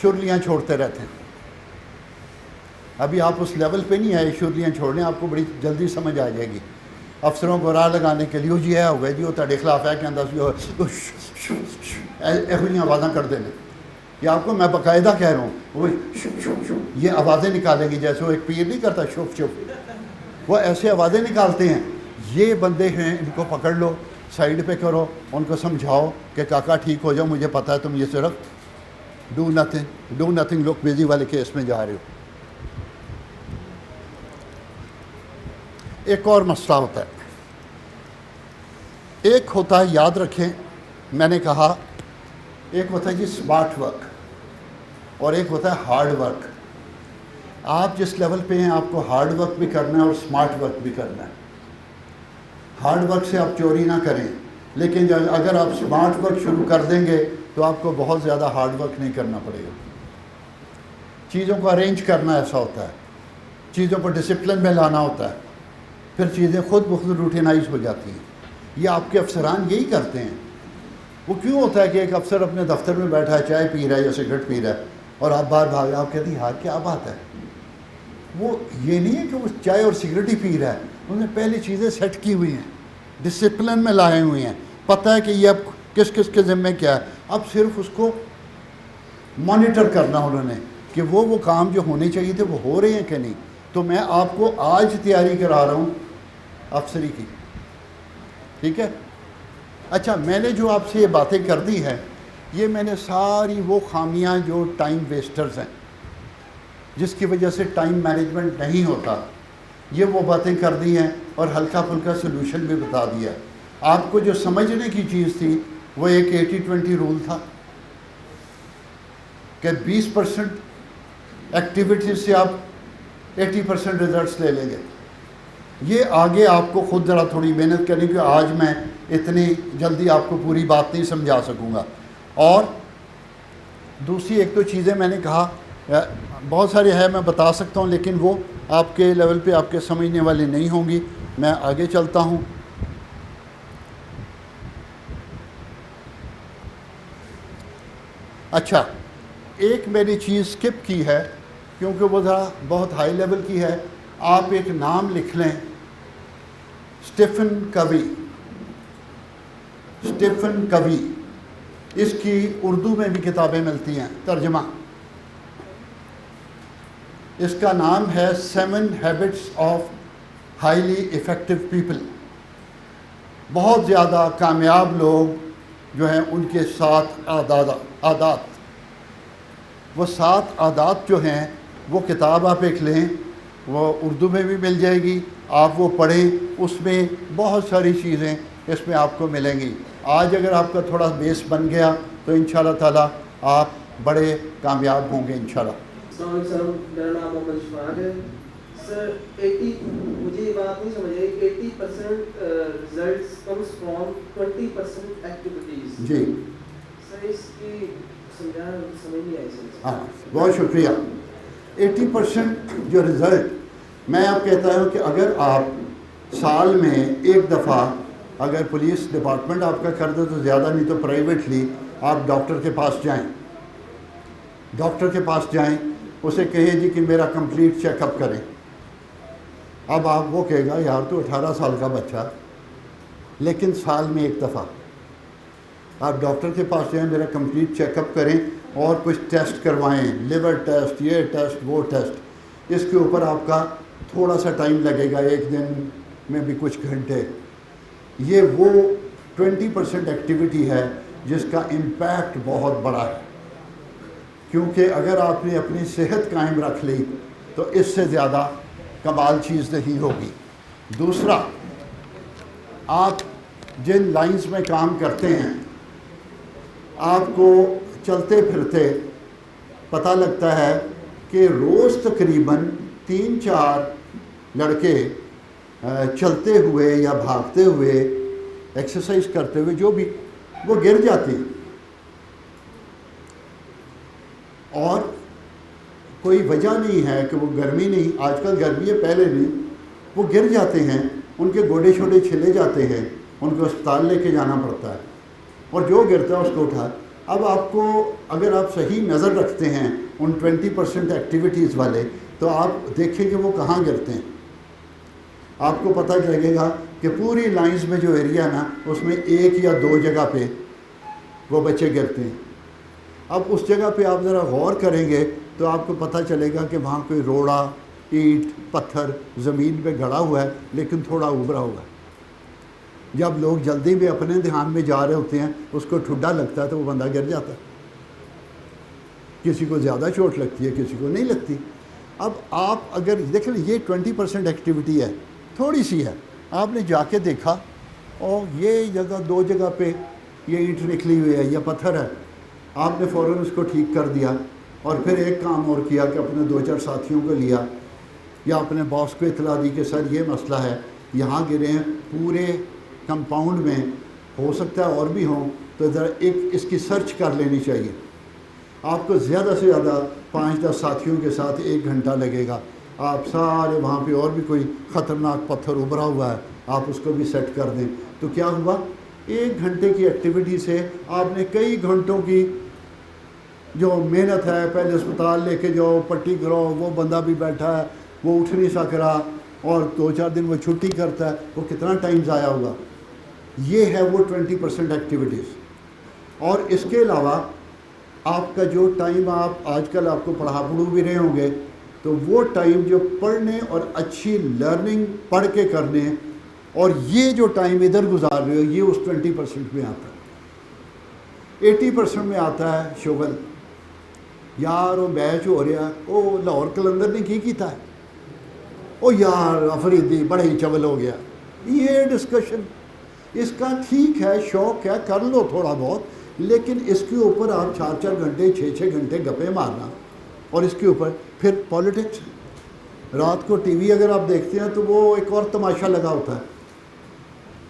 شرلیاں چھوڑتے رہتے ہیں. ابھی آپ اس لیول پہ نہیں آئے شرلیاں چھوڑنے، آپ کو بڑی جلدی سمجھ آ جائے گی. افسروں کو راہ لگانے کے لیے جی ہے ہو گیا جی وہ تھے خلاف ہے کہ انداز یہ آوازیں کر دینے. یہ آپ کو میں باقاعدہ کہہ رہا ہوں، وہ یہ آوازیں نکالیں گی جیسے وہ ایک پیر نہیں کرتا شف شف، وہ ایسے آوازیں نکالتے ہیں. یہ بندے ہیں، ان کو پکڑ لو، سائڈ پہ کرو، ان کو سمجھاؤ کہ کاکا ٹھیک ہو جاؤ، مجھے پتہ ہے تم یہ صرف ڈو نتھنگ لک بزی والے کیس میں جا رہے ہو. ایک اور مسئلہ ہوتا ہے، ایک ہوتا ہے، یاد رکھیں میں نے کہا، ایک ہوتا ہے جی اسمارٹ ورک اور ایک ہوتا ہے ہارڈ ورک. آپ جس لیول پہ ہیں آپ کو ہارڈ ورک بھی کرنا ہے اور اسمارٹ ورک بھی کرنا ہے. ہارڈ ورک سے آپ چوری نہ کریں، لیکن اگر آپ اسمارٹ ورک شروع کر دیں گے تو آپ کو بہت زیادہ ہارڈ ورک نہیں کرنا پڑے گا. چیزوں کو ارینج کرنا ایسا ہوتا ہے، چیزوں کو ڈسپلن میں لانا ہوتا ہے، پھر چیزیں خود بخود روٹینائز ہو جاتی ہیں. یہ آپ کے افسران یہی کرتے ہیں. وہ کیوں ہوتا ہے کہ ایک افسر اپنے دفتر میں بیٹھا ہے، چائے پی رہا ہے یا سگریٹ پی رہا ہے، اور آپ باہر بھاگ، آپ کہتے ہیں یار کیا بات ہے. وہ یہ نہیں ہے کہ وہ چائے اور سگریٹ ہی پی رہا ہے، انہوں نے پہلے چیزیں سیٹ کی ہوئی ہیں، ڈسپلن میں لائے ہوئے ہیں، پتہ ہے کہ یہ اب کس کس کے ذمے کیا ہے. اب صرف اس کو مانیٹر کرنا انہوں نے کہ وہ کام جو ہونے چاہیے تھے وہ ہو رہے ہیں کہ نہیں. تو میں آپ کو آج تیاری کرا رہا ہوں افسری کی، ٹھیک ہے. اچھا، میں نے جو آپ سے یہ باتیں کر دی ہیں، یہ میں نے ساری وہ خامیاں جو ٹائم ویسٹرز ہیں، جس کی وجہ سے ٹائم مینجمنٹ نہیں ہوتا، یہ وہ باتیں کر دی ہیں اور ہلکا پھلکا سلوشن بھی بتا دیا. آپ کو جو سمجھنے کی چیز تھی وہ ایک 80-20 رول تھا کہ 20% ایکٹیویٹیز سے آپ 80% ریزلٹس لے لیں گے. یہ آگے آپ کو خود ذرا تھوڑی محنت کرنی، کہ آج میں اتنی جلدی آپ کو پوری بات نہیں سمجھا سکوں گا. اور دوسری ایک تو چیزیں میں نے کہا بہت ساری ہے، میں بتا سکتا ہوں، لیکن وہ آپ کے لیول پہ آپ کے سمجھنے والی نہیں ہوں گی. میں آگے چلتا ہوں. اچھا، ایک میں نے چیز سکپ کی ہے کیونکہ وہ ذرا بہت ہائی لیول کی ہے. آپ ایک نام لکھ لیں، اسٹیفن کوی. اسٹیفن کوی، اس کی اردو میں بھی کتابیں ملتی ہیں ترجمہ. اس کا نام ہے 7 Habits of Highly Effective People. بہت زیادہ کامیاب لوگ جو ہیں ان کے 7 عادات، وہ 7 عادات جو ہیں وہ کتاب آپ ایک لیں، وہ اردو میں بھی مل جائے گی، آپ وہ پڑھیں، اس میں بہت ساری چیزیں اس میں آپ کو ملیں گی۔ آج اگر آپ کا تھوڑا بیس بن گیا تو انشاءاللہ تعالیٰ آپ بڑے کامیاب ہوں گے انشاءاللہ۔ السلام علیکم، میرا نام محمد اشفاق ہے۔ سر مجھے یہ بات نہیں سمجھ آئی کہ 80% ریزلٹس کمز فرام 20% ایکٹیویٹیز۔ جی سر اس کی سمجھ نہیں آئی سر۔ ہاں بہت شکریہ۔ 80% جو رزلٹ میں آپ کہتا ہوں کہ اگر آپ سال میں ایک دفعہ اگر پولیس ڈپارٹمنٹ آپ کا کر دے تو زیادہ نہیں تو پرائیویٹلی آپ ڈاکٹر کے پاس جائیں، ڈاکٹر کے پاس جائیں، اسے کہیں جی کہ میرا کمپلیٹ چیک اپ کریں۔ اب آپ وہ کہے گا یار تو 18 سال کا بچہ، لیکن سال میں ایک دفعہ آپ ڈاکٹر کے پاس جائیں، میرا کمپلیٹ چیک اپ کریں اور کچھ ٹیسٹ کروائیں، لیور ٹیسٹ، یہ ٹیسٹ، وہ ٹیسٹ۔ اس کے اوپر آپ کا تھوڑا سا ٹائم لگے گا، ایک دن میں بھی کچھ گھنٹے۔ یہ وہ 20% ایکٹیویٹی ہے جس کا امپیکٹ بہت بڑا ہے، کیونکہ اگر آپ نے اپنی صحت قائم رکھ لی تو اس سے زیادہ کمال چیز نہیں ہوگی۔ دوسرا، آپ جن لائنز میں کام کرتے ہیں آپ کو چلتے پھرتے پتہ لگتا ہے کہ روز تقریباً 3-4 لڑکے چلتے ہوئے یا بھاگتے ہوئے، ایکسرسائز کرتے ہوئے جو بھی، وہ گر جاتے ہیں، اور کوئی وجہ نہیں ہے کہ وہ گرمی نہیں، آج کل گرمی ہے پہلے نہیں، وہ گر جاتے ہیں، ان کے گوڑے شوڑے چھلے جاتے ہیں، ان کو اسپتال لے کے جانا پڑتا ہے، اور جو گرتا ہے اس کو اٹھا۔ اب آپ کو اگر آپ صحیح نظر رکھتے ہیں ان 20% ایکٹیویٹیز والے، تو آپ دیکھیں کہ وہ کہاں گرتے ہیں۔ آپ کو پتہ لگے گا کہ پوری لائنز میں جو ایریا نا اس میں 1 یا 2 جگہ پہ وہ بچے گرتے ہیں۔ اب اس جگہ پہ آپ ذرا غور کریں گے تو آپ کو پتہ چلے گا کہ وہاں کوئی روڑا، اینٹ، پتھر زمین پہ گڑا ہوا ہے لیکن تھوڑا ابھرا ہوا ہے۔ جب لوگ جلدی میں اپنے دھیان میں جا رہے ہوتے ہیں، اس کو ٹھڈا لگتا ہے تو وہ بندہ گر جاتا ہے۔ کسی کو زیادہ چوٹ لگتی ہے، کسی کو نہیں لگتی۔ اب آپ اگر دیکھیں یہ 20% ایکٹیویٹی ہے، تھوڑی سی ہے، آپ نے جا کے دیکھا اور یہ جگہ 2 جگہ پہ یہ اینٹ نکلی ہوئی ہے یا پتھر ہے، آپ نے فوراً اس کو ٹھیک کر دیا، اور پھر ایک کام اور کیا کہ اپنے 2-4 ساتھیوں کو لیا یا اپنے باس کو اطلاع دی کہ سر یہ مسئلہ ہے، یہاں گرے ہیں، پورے کمپاؤنڈ میں ہو سکتا ہے اور بھی ہوں، تو ذرا اس کی سرچ کر لینی چاہیے۔ آپ کو زیادہ سے زیادہ 5-10 ساتھیوں کے ساتھ 1 گھنٹہ لگے گا، آپ سارے وہاں پہ اور بھی کوئی خطرناک پتھر ابھرا ہوا ہے آپ اس کو بھی سیٹ کر دیں، تو کیا ہوا 1 گھنٹے کی ایکٹیویٹی سے آپ نے کئی گھنٹوں کی جو محنت ہے، پہلے اسپتال لے کے جاؤ، پٹی کراؤ، وہ بندہ بھی بیٹھا ہے، وہ اٹھ نہیں سک رہا، اور 2-4 دن وہ چھٹی کرتا ہے، وہ کتنا ٹائم ضائع ہوگا۔ یہ ہے وہ 20% ایکٹیویٹیز۔ اور اس کے علاوہ آپ کا جو ٹائم، آپ آج کل آپ کو پڑھا پڑھو بھی رہے ہوں گے، تو وہ ٹائم جو پڑھنے اور اچھی لرننگ پڑھ کے کرنے، اور یہ جو ٹائم ادھر گزار رہے ہو، یہ اس 20% میں آتا ہے۔ 80% میں آتا ہے شغل، یار وہ میچ ہو رہا، وہ لاہور قلندر نے کی کیتا ہے، او یار افریدی بڑا ہی چول ہو گیا، یہ ڈسکشن اس کا ٹھیک ہے، شوق ہے، کر لو تھوڑا بہت، لیکن اس کے اوپر آپ 4-4 گھنٹے 6-6 گھنٹے گپے مارنا، اور اس کے اوپر پھر پولیٹکس۔ رات کو ٹی وی اگر آپ دیکھتے ہیں تو وہ ایک اور تماشا لگا ہوتا ہے،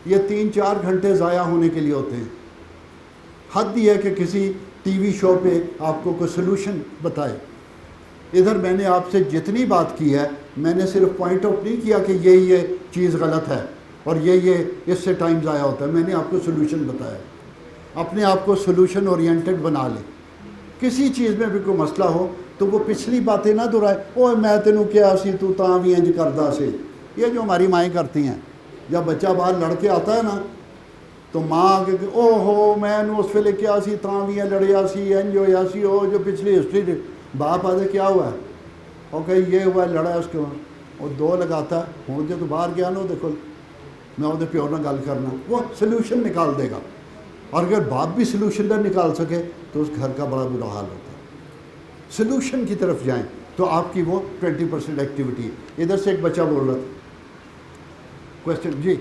یہ 3-4 گھنٹے ضائع ہونے کے لیے ہوتے ہیں۔ حد یہ ہے کہ کسی ٹی وی شو پہ آپ کو کوئی سلوشن بتائے۔ ادھر میں نے آپ سے جتنی بات کی ہے، میں نے صرف پوائنٹ آؤٹ نہیں کیا کہ یہ چیز غلط ہے اور یہ اس سے ٹائم ضائع ہوتا ہے، میں نے آپ کو سلوشن بتایا۔ اپنے آپ کو سلوشن اورینٹڈ بنا لیں۔ کسی چیز میں بھی کوئی مسئلہ ہو تو وہ پچھلی باتیں نہ دہرائے، اوہ میں تینوں کیا سی تو تاں بھی انج کردا سے، یہ جو ہماری مائیں کرتی ہیں۔ جب بچہ باہر لڑ کے آتا ہے نا تو ماں آگے کہ او ہو میں اس ویلے کیا سی تاں بھی لڑیا سی، انج ہویا سی، او جو پچھلی ہسٹری، باپ آدھے کیا ہوا ہے، اور کہ یہ ہوا ہے لڑا اس کے وہاں، اور 2 لگاتا ہے، ہوں جو تو باہر گیا نا دیکھو میں اپنے پیو نہ گل کرنا, وہ سلوشن نکال دے گا. اور اگر باپ بھی سلوشن نہ نکال سکے تو اس گھر کا بڑا برا حال ہوتا ہے. سلوشن کی طرف جائیں تو آپ کی وہ 20% ایکٹیویٹی. ادھر سے ایک بچہ بول رہا تھا, کوشچن جی.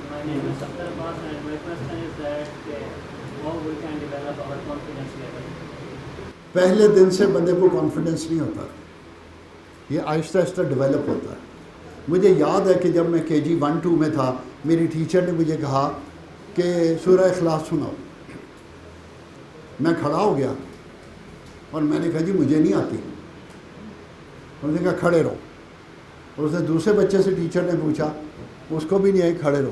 My name is Akhtar Abbas and my question is that how we can develop our confidence level. پہلے دن سے بندے کو کانفیڈنس نہیں ہوتا, یہ آہستہ آہستہ ڈیولپ ہوتا ہے. مجھے یاد ہے کہ جب میں KG 1-2 میں تھا, میری ٹیچر نے مجھے کہا کہ سورہ اخلاص سناؤ. میں کھڑا ہو گیا اور میں نے کہا جی مجھے نہیں آتی. انہوں نے کہا کھڑے رہو. اور اس نے دوسرے بچے سے ٹیچر نے پوچھا, اس کو بھی نہیں آئی, کھڑے رہو.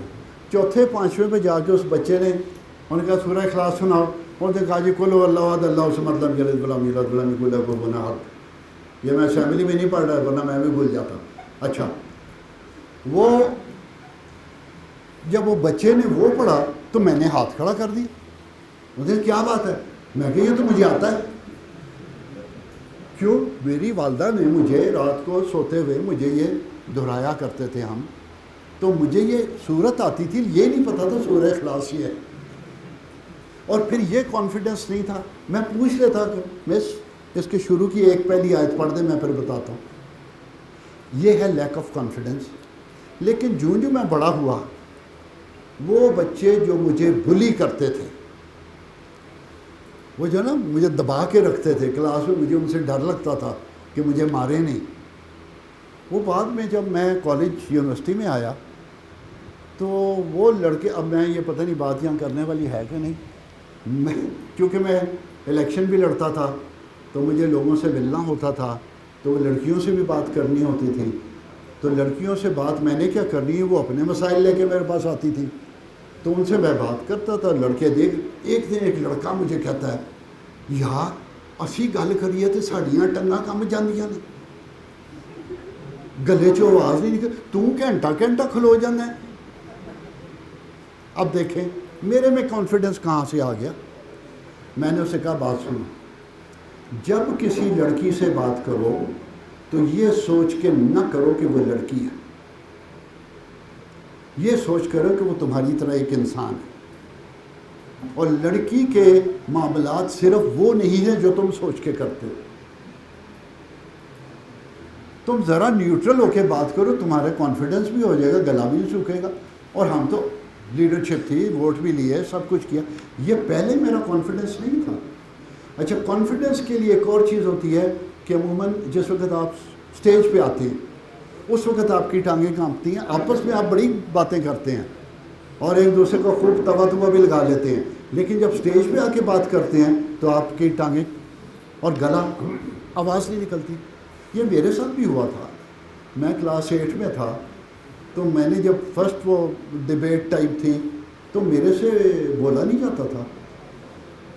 چوتھے پانچویں پہ جا کے اس بچے نے انہوں نے کہا سورہ اخلاص سناؤ. انہوں نے کہا جی کل اللہ احد اللہ الصمد لم یلد ولم یولد ولم یکن لہ کفوا احد. یہ میں اسمبلی میں نہیں پڑھ رہا, ورنہ میں بھی بھول جاتا. اچھا, وہ جب وہ بچے نے وہ پڑھا تو میں نے ہاتھ کھڑا کر دیا. مجھے کیا بات ہے؟ میں کہ یہ تو مجھے آتا ہے. کیوں؟ میری والدہ نے مجھے رات کو سوتے ہوئے مجھے یہ دہرایا کرتے تھے ہم, تو مجھے یہ صورت آتی تھی, یہ نہیں پتا تھا سورہ اخلاص ہی ہے. اور پھر یہ کانفیڈنس نہیں تھا. میں پوچھ لیتا کہ مس اس کے شروع کی ایک پہلی آیت پڑھ دیں, میں پھر بتاتا ہوں. یہ ہے لیک آف کانفیڈنس. لیکن جو میں بڑا ہوا, وہ بچے جو مجھے بلی کرتے تھے, وہ جو نا مجھے دبا کے رکھتے تھے کلاس میں, مجھے ان سے ڈر لگتا تھا کہ مجھے مارے نہیں, وہ بعد میں جب میں کالج یونیورسٹی میں آیا تو وہ لڑکے, اب میں یہ پتہ نہیں بات یہاں کرنے والی ہے کہ نہیں, میں چونکہ میں الیکشن بھی لڑتا تھا تو مجھے لوگوں سے ملنا ہوتا تھا, تو وہ لڑکیوں سے بھی بات کرنی ہوتی تھی. تو لڑکیوں سے بات میں نے کیا کرنی ہے, وہ اپنے مسائل لے کے میرے پاس آتی تھی, تو ان سے میں بات کرتا تھا. لڑکے دیکھ, ایک دن ایک لڑکا مجھے کہتا ہے یار اسی گل کریے تو ساڑیاں ٹنگاں کم جاندیاں نے, گلے چو آواز نہیں نکل, تو گھنٹہ گھنٹہ کھلو جانا ہے. اب دیکھیں میرے میں کانفیڈنس کہاں سے آ گیا. میں نے اسے کہا بات سنو, جب کسی لڑکی سے بات کرو تو یہ سوچ کے نہ کرو کہ وہ لڑکی ہے, یہ سوچ کرو کہ وہ تمہاری طرح ایک انسان ہے. اور لڑکی کے معاملات صرف وہ نہیں ہیں جو تم سوچ کے کرتے ہو. تم ذرا نیوٹرل ہو کے بات کرو, تمہارا کانفیڈنس بھی ہو جائے گا, گلا بھی نہیں سوکھے گا. اور ہم تو لیڈرشپ تھی, ووٹ بھی لیے, سب کچھ کیا. یہ پہلے میرا کانفیڈنس نہیں تھا. اچھا, کانفیڈنس کے لیے ایک اور چیز ہوتی ہے کہ عموماً جس وقت آپ اسٹیج پہ آتے ہیں اس وقت آپ کی ٹانگیں کانپتی ہیں, آپس میں آپ بڑی باتیں کرتے ہیں اور ایک دوسرے کو خوب توا توا بھی لگا لیتے ہیں, لیکن جب اسٹیج پہ آ کے بات کرتے ہیں تو آپ کی ٹانگیں اور گلا, آواز نہیں نکلتی. یہ میرے ساتھ بھی ہوا تھا. میں کلاس 8 میں تھا, تو میں نے جب فرسٹ وہ ڈبیٹ ٹائپ تھی تو میرے سے بولا نہیں جاتا تھا.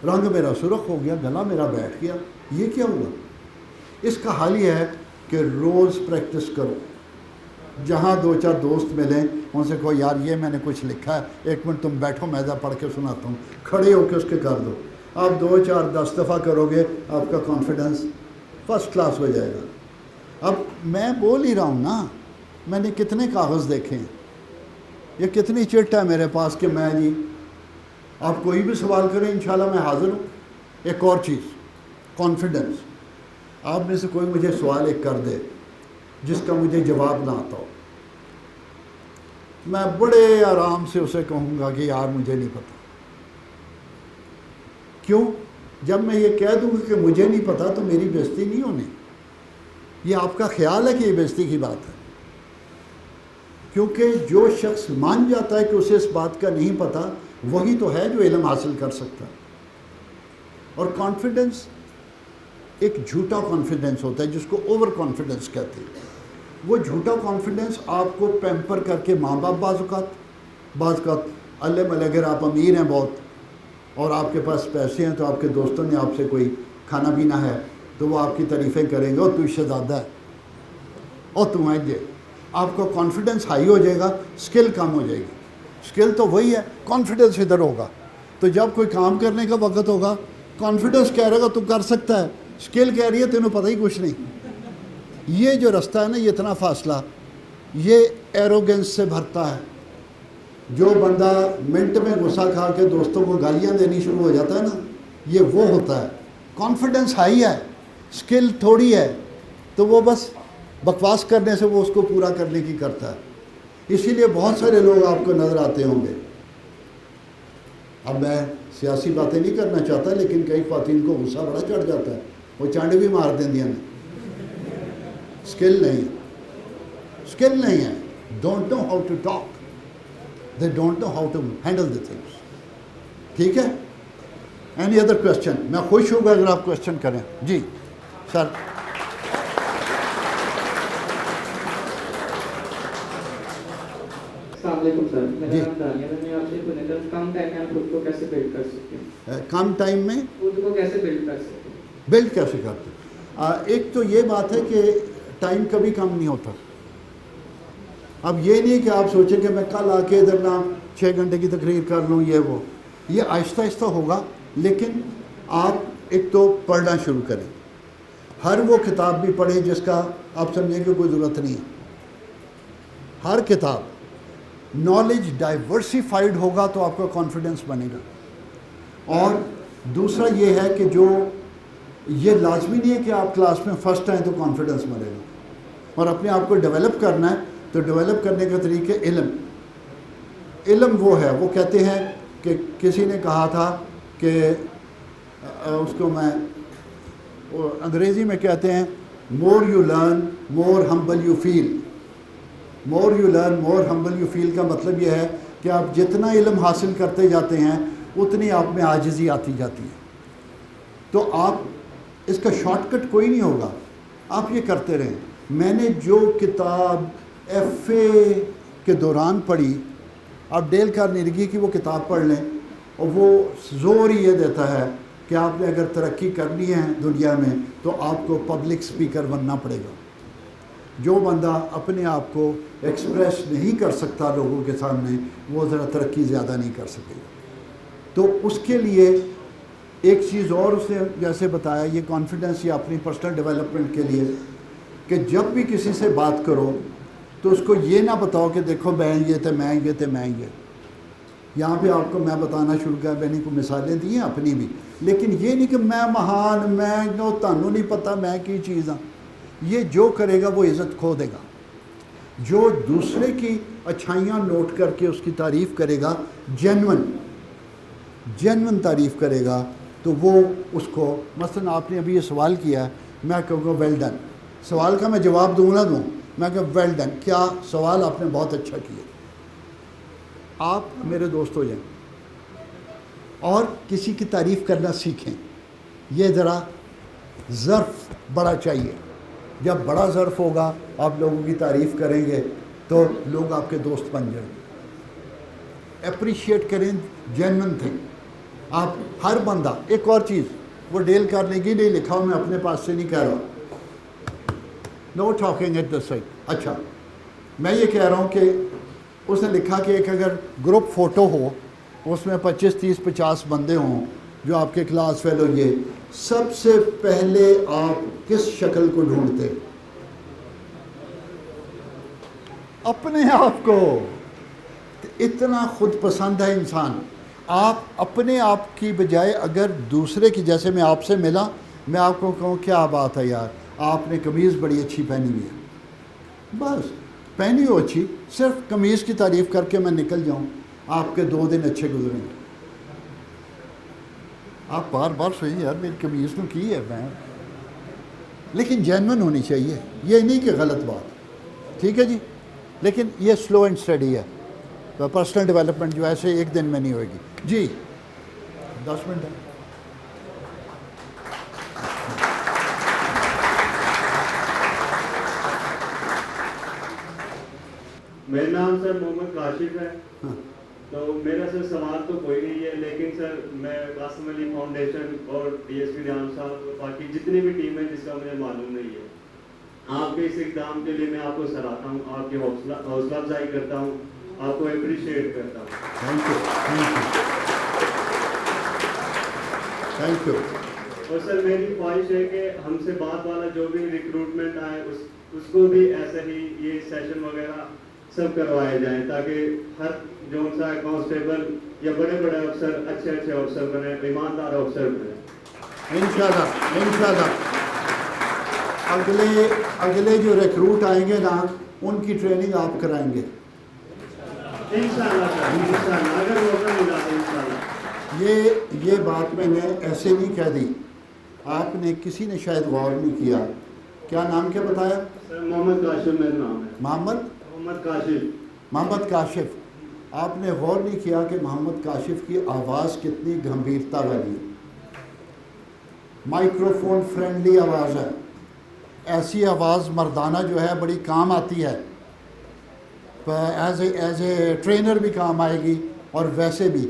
رنگ میرا سرخ ہو گیا, گلا میرا بیٹھ گیا. یہ کیا ہوا؟ اس کا حل یہ ہے کہ روز پریکٹس کرو. جہاں 2-4 دوست ملیں ان سے کہو یار یہ میں نے کچھ لکھا ہے, 1 منٹ تم بیٹھو میں پڑھ کے سناتا ہوں. کھڑے ہو کے اس کے کر دو. آپ 2-4-10 دفعہ کرو گے, آپ کا کانفیڈنس فرسٹ کلاس ہو جائے گا. اب میں بول ہی رہا ہوں نا, میں نے کتنے کاغذ دیکھے ہیں, یہ کتنی چٹ ہے میرے پاس کہ میں جی آپ کوئی بھی سوال کریں انشاءاللہ میں حاضر ہوں. ایک اور چیز, کانفیڈنس. آپ میں سے کوئی مجھے سوال ایک کر دے جس کا مجھے جواب نہ آتا ہو, میں بڑے آرام سے اسے کہوں گا کہ یار مجھے نہیں پتہ. کیوں؟ جب میں یہ کہہ دوں گا کہ مجھے نہیں پتہ تو میری بےزتی نہیں ہونی. یہ آپ کا خیال ہے کہ یہ بےزتی کی بات ہے, کیونکہ جو شخص مان جاتا ہے کہ اسے اس بات کا نہیں پتہ وہی تو ہے جو علم حاصل کر سکتا ہے. اور کانفیڈنس ایک جھوٹا کانفیڈنس ہوتا ہے جس کو اوور کانفیڈنس کہتے ہیں. وہ جھوٹا کانفیڈنس آپ کو پیمپر کر کے, ماں باپ بعض اوقات اللہ ملے, اگر آپ امیر ہیں بہت اور آپ کے پاس پیسے ہیں تو آپ کے دوستوں نے آپ سے کوئی کھانا پینا ہے تو وہ آپ کی تعریفیں کریں گے, اور تو شہزادہ ہے اور تم آئیں گے. آپ کا کانفیڈنس ہائی ہو جائے گا, سکل کم ہو جائے گی. سکل تو وہی ہے, کانفیڈنس ادھر ہوگا. تو جب کوئی کام کرنے کا وقت ہوگا کانفیڈنس کہہ رہے گا تو کر سکتا ہے, سکل کہہ رہی ہے تینوں پتہ ہی کچھ نہیں. یہ جو رستہ ہے نا, یہ اتنا فاصلہ, یہ ایروگنس سے بھرتا ہے. جو بندہ منٹ میں غصہ کھا کے دوستوں کو گالیاں دینی شروع ہو جاتا ہے نا, یہ وہ ہوتا ہے. کانفیڈنس ہائی ہے, اسکل تھوڑی ہے, تو وہ بس بکواس کرنے سے وہ اس کو پورا کرنے کی کرتا ہے. اسی لیے بہت سارے لوگ آپ کو نظر آتے ہوں گے. اب میں سیاسی باتیں نہیں کرنا چاہتا, لیکن کئی خواتین کو غصہ بڑا چڑھ جاتا ہے, وہ چانڈ بھی مار دیں دیا نے. اسکل نہیں ہے. Don't know how to talk, they don't know how to handle the things. ٹھیک ہے. Any other question? میں خوش ہوں گا اگر آپ کوشچن کریں. جی سر. السلام علیکم سر, جی. میرا نام دانیہ ہے. میں آپ سے پوچھنا تھا کم ٹائم میں خود کو کیسے بلڈ کر سکتے ہیں؟ کم ٹائم میں خود کو کیسے بلڈ کر سکتے ہیں؟ بلڈ کیسے کرتے ہیں؟ ایک تو یہ بات ہے کہ ٹائم کبھی کم نہیں ہوتا. اب یہ نہیں کہ آپ سوچیں کہ میں کل آ کے ادھر نہ 6 گھنٹے کی تقریر کر لوں, یہ آہستہ آہستہ ہوگا. لیکن آپ ایک تو پڑھنا شروع کریں. ہر وہ کتاب بھی پڑھیں جس کا آپ سمجھیں کہ کوئی ضرورت نہیں ہے. ہر کتاب نالج ڈائیورسیفائڈ ہوگا تو آپ کا کانفیڈنس بنے گا. اور دوسرا یہ ہے کہ جو یہ لازمی نہیں ہے کہ آپ کلاس میں فرسٹ آئیں تو کانفیڈنس بنے گا. اور اپنے آپ کو ڈیولپ کرنا ہے تو ڈیولپ کرنے کا طریقہ علم وہ ہے. وہ کہتے ہیں کہ کسی نے کہا تھا کہ اس کو میں انگریزی میں کہتے ہیں more you learn more humble you feel. More you learn more humble you feel کا مطلب یہ ہے کہ آپ جتنا علم حاصل کرتے جاتے ہیں اتنی آپ میں عاجزی آتی جاتی ہے. تو آپ اس کا شارٹ کٹ کوئی نہیں ہوگا, آپ یہ کرتے رہیں. میں نے جو کتاب ایف اے کے دوران پڑھی, آپ ڈیل کارنیگی کی وہ کتاب پڑھ لیں, اور وہ زور ہی یہ دیتا ہے کہ آپ نے اگر ترقی کرنی ہے دنیا میں تو آپ کو پبلک سپیکر بننا پڑے گا. جو بندہ اپنے آپ کو ایکسپریس نہیں کر سکتا لوگوں کے سامنے, وہ ذرا ترقی زیادہ نہیں کر سکے گا. تو اس کے لیے ایک چیز اور اس نے جیسے بتایا, یہ کانفیڈنس یا اپنی پرسنل ڈیولپمنٹ کے لیے, کہ جب بھی کسی سے بات کرو تو اس کو یہ نہ بتاؤ کہ دیکھو میں یہ. یہاں پہ آپ کو میں بتانا شروع کیا, میں نے کوئی مثالیں دی ہیں اپنی بھی, لیکن یہ نہیں کہ میں مہان, میں تانوں نہیں پتہ میں کی چیز ہاں. یہ جو کرے گا وہ عزت کھو دے گا. جو دوسرے کی اچھائیاں نوٹ کر کے اس کی تعریف کرے گا, جینون تعریف کرے گا, تو وہ اس کو, مثلا آپ نے ابھی یہ سوال کیا ہے, میں کہوں گا ویل ڈن. سوال کا میں جواب دوں نہ دوں, میں کہوں ویل ڈن, کیا سوال آپ نے بہت اچھا کیا. آپ میرے دوست ہو جائیں اور کسی کی تعریف کرنا سیکھیں. یہ ذرا ظرف بڑا چاہیے. جب بڑا ظرف ہوگا آپ لوگوں کی تعریف کریں گے تو لوگ آپ کے دوست بن جائیں گے. اپریشیٹ کریں جینون تھنگ. آپ ہر بندہ, ایک اور چیز, وہ ڈیل کارنیگی نہیں لکھا ہوں, میں اپنے پاس سے نہیں کہہ رہا, no talking at the side. اچھا, میں یہ کہہ رہا ہوں کہ اس نے لکھا کہ ایک اگر گروپ فوٹو ہو, اس میں 25 30 50 بندے ہوں جو آپ کے کلاس فیلو, یہ سب سے پہلے آپ کس شکل کو ڈھونڈتے؟ اپنے آپ کو. اتنا خود پسند ہے انسان. آپ اپنے آپ کی بجائے اگر دوسرے کی, جیسے میں آپ سے ملا, میں آپ کو کہوں کیا بات ہے یار, آپ نے قمیض بڑی اچھی پہنی ہوئی ہے, بس پہنی ہو اچھی, صرف قمیض کی تعریف کر کے میں نکل جاؤں, آپ کے 2 دن اچھے گزریں گے. آپ بار بار سوچیں یار میری قمیض میں کی ہے میں, لیکن جینون ہونی چاہیے, یہ نہیں کہ غلط بات. ٹھیک ہے جی, لیکن یہ سلو اینڈ اسٹڈی ہے. پرسنل ڈیولپمنٹ جو ایسے ایک دن میں نہیں ہوئے گی. جی 10 منٹ ہے. میرا نام سر محمد کاشف ہے. تو میرا سر سوال تو کوئی نہیں ہے, لیکن سر میں قاسم علی فاؤنڈیشن اور ڈی ایس پی ریان صاحب باقی جتنی بھی ٹیم ہے جس کا مجھے معلوم نہیں ہے, آپ کے اس اقدام کے لیے میں آپ کو سراہتا ہوں, آپ کی حوصلہ افزائی کرتا ہوں, آپ کو اپریشیٹ کرتا ہوں. Thank you. اور سر میری خواہش ہے کہ ہم سے بعد والا جو بھی ریکروٹمنٹ آئے اس کو بھی ایسا ہی یہ سیشن وغیرہ سب کروائے جائیں تاکہ ہر جو سا کانسٹیبل یا بڑے بڑے افسر اچھے افسر بنے, ایماندار افسر بنے. انشاءاللہ اگلے جو ریکروٹ آئیں گے نا ان کی ٹریننگ آپ کرائیں گے انشاءاللہ سر, انشاءاللہ اگر موقع ملا تو انشاءاللہ. یہ بات میں نے ایسے نہیں کہہ دی, آپ نے کسی نے شاید غور نہیں کیا. کیا نام کیا بتایا؟ سر محمد کاشف میرا نام ہے. محمد کاشف. آپ نے غور نہیں کیا کہ محمد کاشف کی آواز کتنی گمبھیرتا والی ہے, مائکرو فون فرینڈلی آواز ہے. ایسی آواز مردانہ جو ہے بڑی کام آتی ہے, ایز اے ٹرینر بھی کام آئے گی اور ویسے بھی.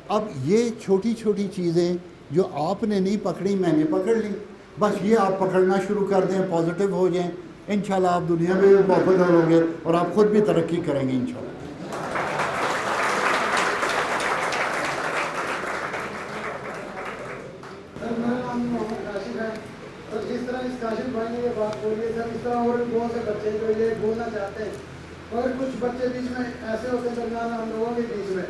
اب یہ چھوٹی چھوٹی چیزیں جو آپ نے نہیں پکڑی میں نے پکڑ لی, بس یہ آپ پکڑنا شروع کر دیں, پازیٹیو ہو جائیں, انشاءاللہ آپ دنیا میں بھی پاپولر ہوں گے اور آپ خود بھی ترقی کریں گے انشاءاللہ. سر میرا نام محمد کاشف ہے. اور جس طرح اس کاشف بھائی نے یہ بات بولی ہے سر, اس طرح اور بہت سے بچے جو یہ بولنا چاہتے ہیں, مگر کچھ بچے بیچ میں ایسے ہوتے ہیں درمیان ہم لوگوں کے بیچ میں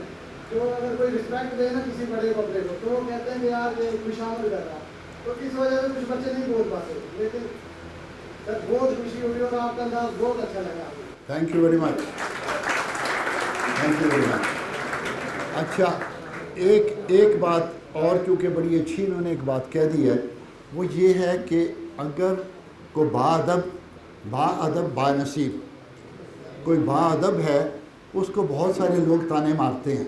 جو اگر کوئی رسپیکٹ دے نا کسی بڑے بندے کو تو وہ کہتے ہیں کہ یار یہ خوش آمد کر رہا, تو اس وجہ سے کچھ بچے نہیں بول پاتے. لیکن سر بہت خوشی ہوئی اور آپ کا انداز بہت اچھا لگا. Thank you very much, thank you very much. اچھا ایک بات اور کیونکہ بڑی اچھی انہوں نے ایک بات کہہ دی ہے, وہ یہ ہے کہ اگر کوئی باادب بانصیب کوئی باادب ہے, اس کو بہت سارے لوگ تانے مارتے ہیں,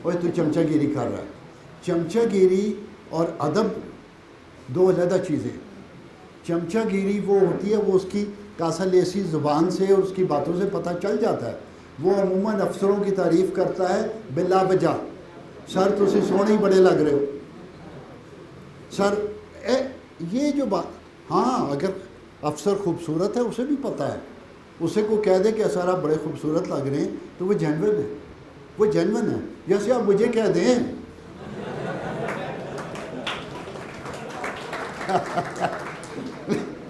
اور تو چمچہ گیری کر رہا ہے. چمچہ گیری اور ادب دو علیحدہ چیزیں. چمچہ گیری وہ ہوتی ہے, وہ اس کی کاسا لیسی زبان سے اور اس کی باتوں سے پتہ چل جاتا ہے. وہ عموماً افسروں کی تعریف کرتا ہے بلا وجہ, سر تسی سونے ہی بڑے لگ رہے ہو, سر یہ جو بات. ہاں اگر افسر خوبصورت ہے اسے بھی پتہ ہے, اسے کو کہہ دے کہ سر آپ بڑے خوبصورت لگ رہے ہیں تو وہ جینون ہے, وہ جینون ہے. جیسے آپ مجھے کہہ دیں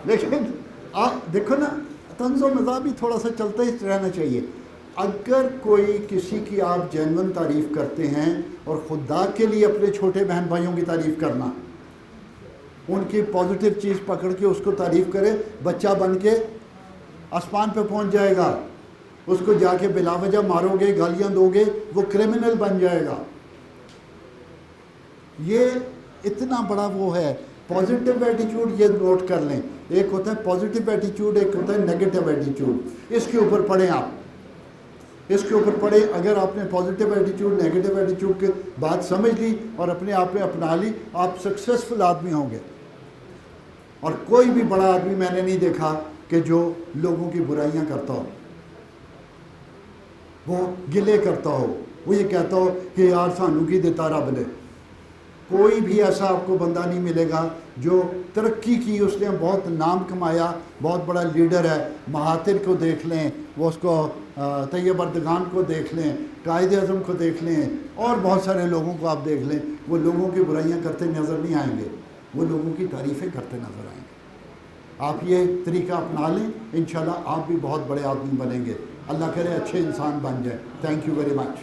لیکن آپ دیکھو نا, طنز و مزاح بھی تھوڑا سا چلتا ہی رہنا چاہیے. اگر کوئی کسی کی آپ جینون تعریف کرتے ہیں, اور خدا کے لیے اپنے چھوٹے بہن بھائیوں کی تعریف کرنا, ان کی پازیٹیو چیز پکڑ کے اس کو تعریف کرے, بچہ بن کے آسمان پہ پہنچ جائے گا. اس کو جا کے بلا وجہ مارو گے, گالیاں دو گے, وہ کرمنل بن جائے گا. یہ اتنا بڑا وہ ہے. پازیٹیو ایٹیچیوڈ یہ نوٹ کر لیں, ایک ہوتا ہے پازیٹیو ایٹیچیوڈ, ایک ہوتا ہے نیگیٹو ایٹیچیوڈ. اس کے اوپر پڑھیں آپ, اس کے اوپر پڑھیں. اگر آپ نے پازیٹیو ایٹیچیوڈ نیگیٹو ایٹیچیوڈ کی بات سمجھ لی اور اپنے آپ میں اپنا لی, آپ سکسیسفل آدمی ہوں گے. اور کوئی بھی بڑا آدمی میں نے نہیں دیکھا کہ جو لوگوں کی برائیاں کرتا ہو, وہ گلے کرتا ہو, وہ یہ کہتا ہو کہ یار سانو کی دیتا رب نے. کوئی بھی ایسا آپ کو بندہ نہیں ملے گا جو ترقی کی, اس نے بہت نام کمایا, بہت بڑا لیڈر ہے. مہاتر کو دیکھ لیں, وہ اس کو طیب اردگان کو دیکھ لیں, قائد اعظم کو دیکھ لیں, اور بہت سارے لوگوں کو آپ دیکھ لیں, وہ لوگوں کی برائیاں کرتے نظر نہیں آئیں گے, وہ لوگوں کی تعریفیں کرتے نظر آئیں گے. آپ یہ طریقہ اپنا لیں, انشاءاللہ آپ بھی بہت بڑے آدمی بنیں گے. اللہ کرے اچھے انسان بن جائیں. Thank you very much.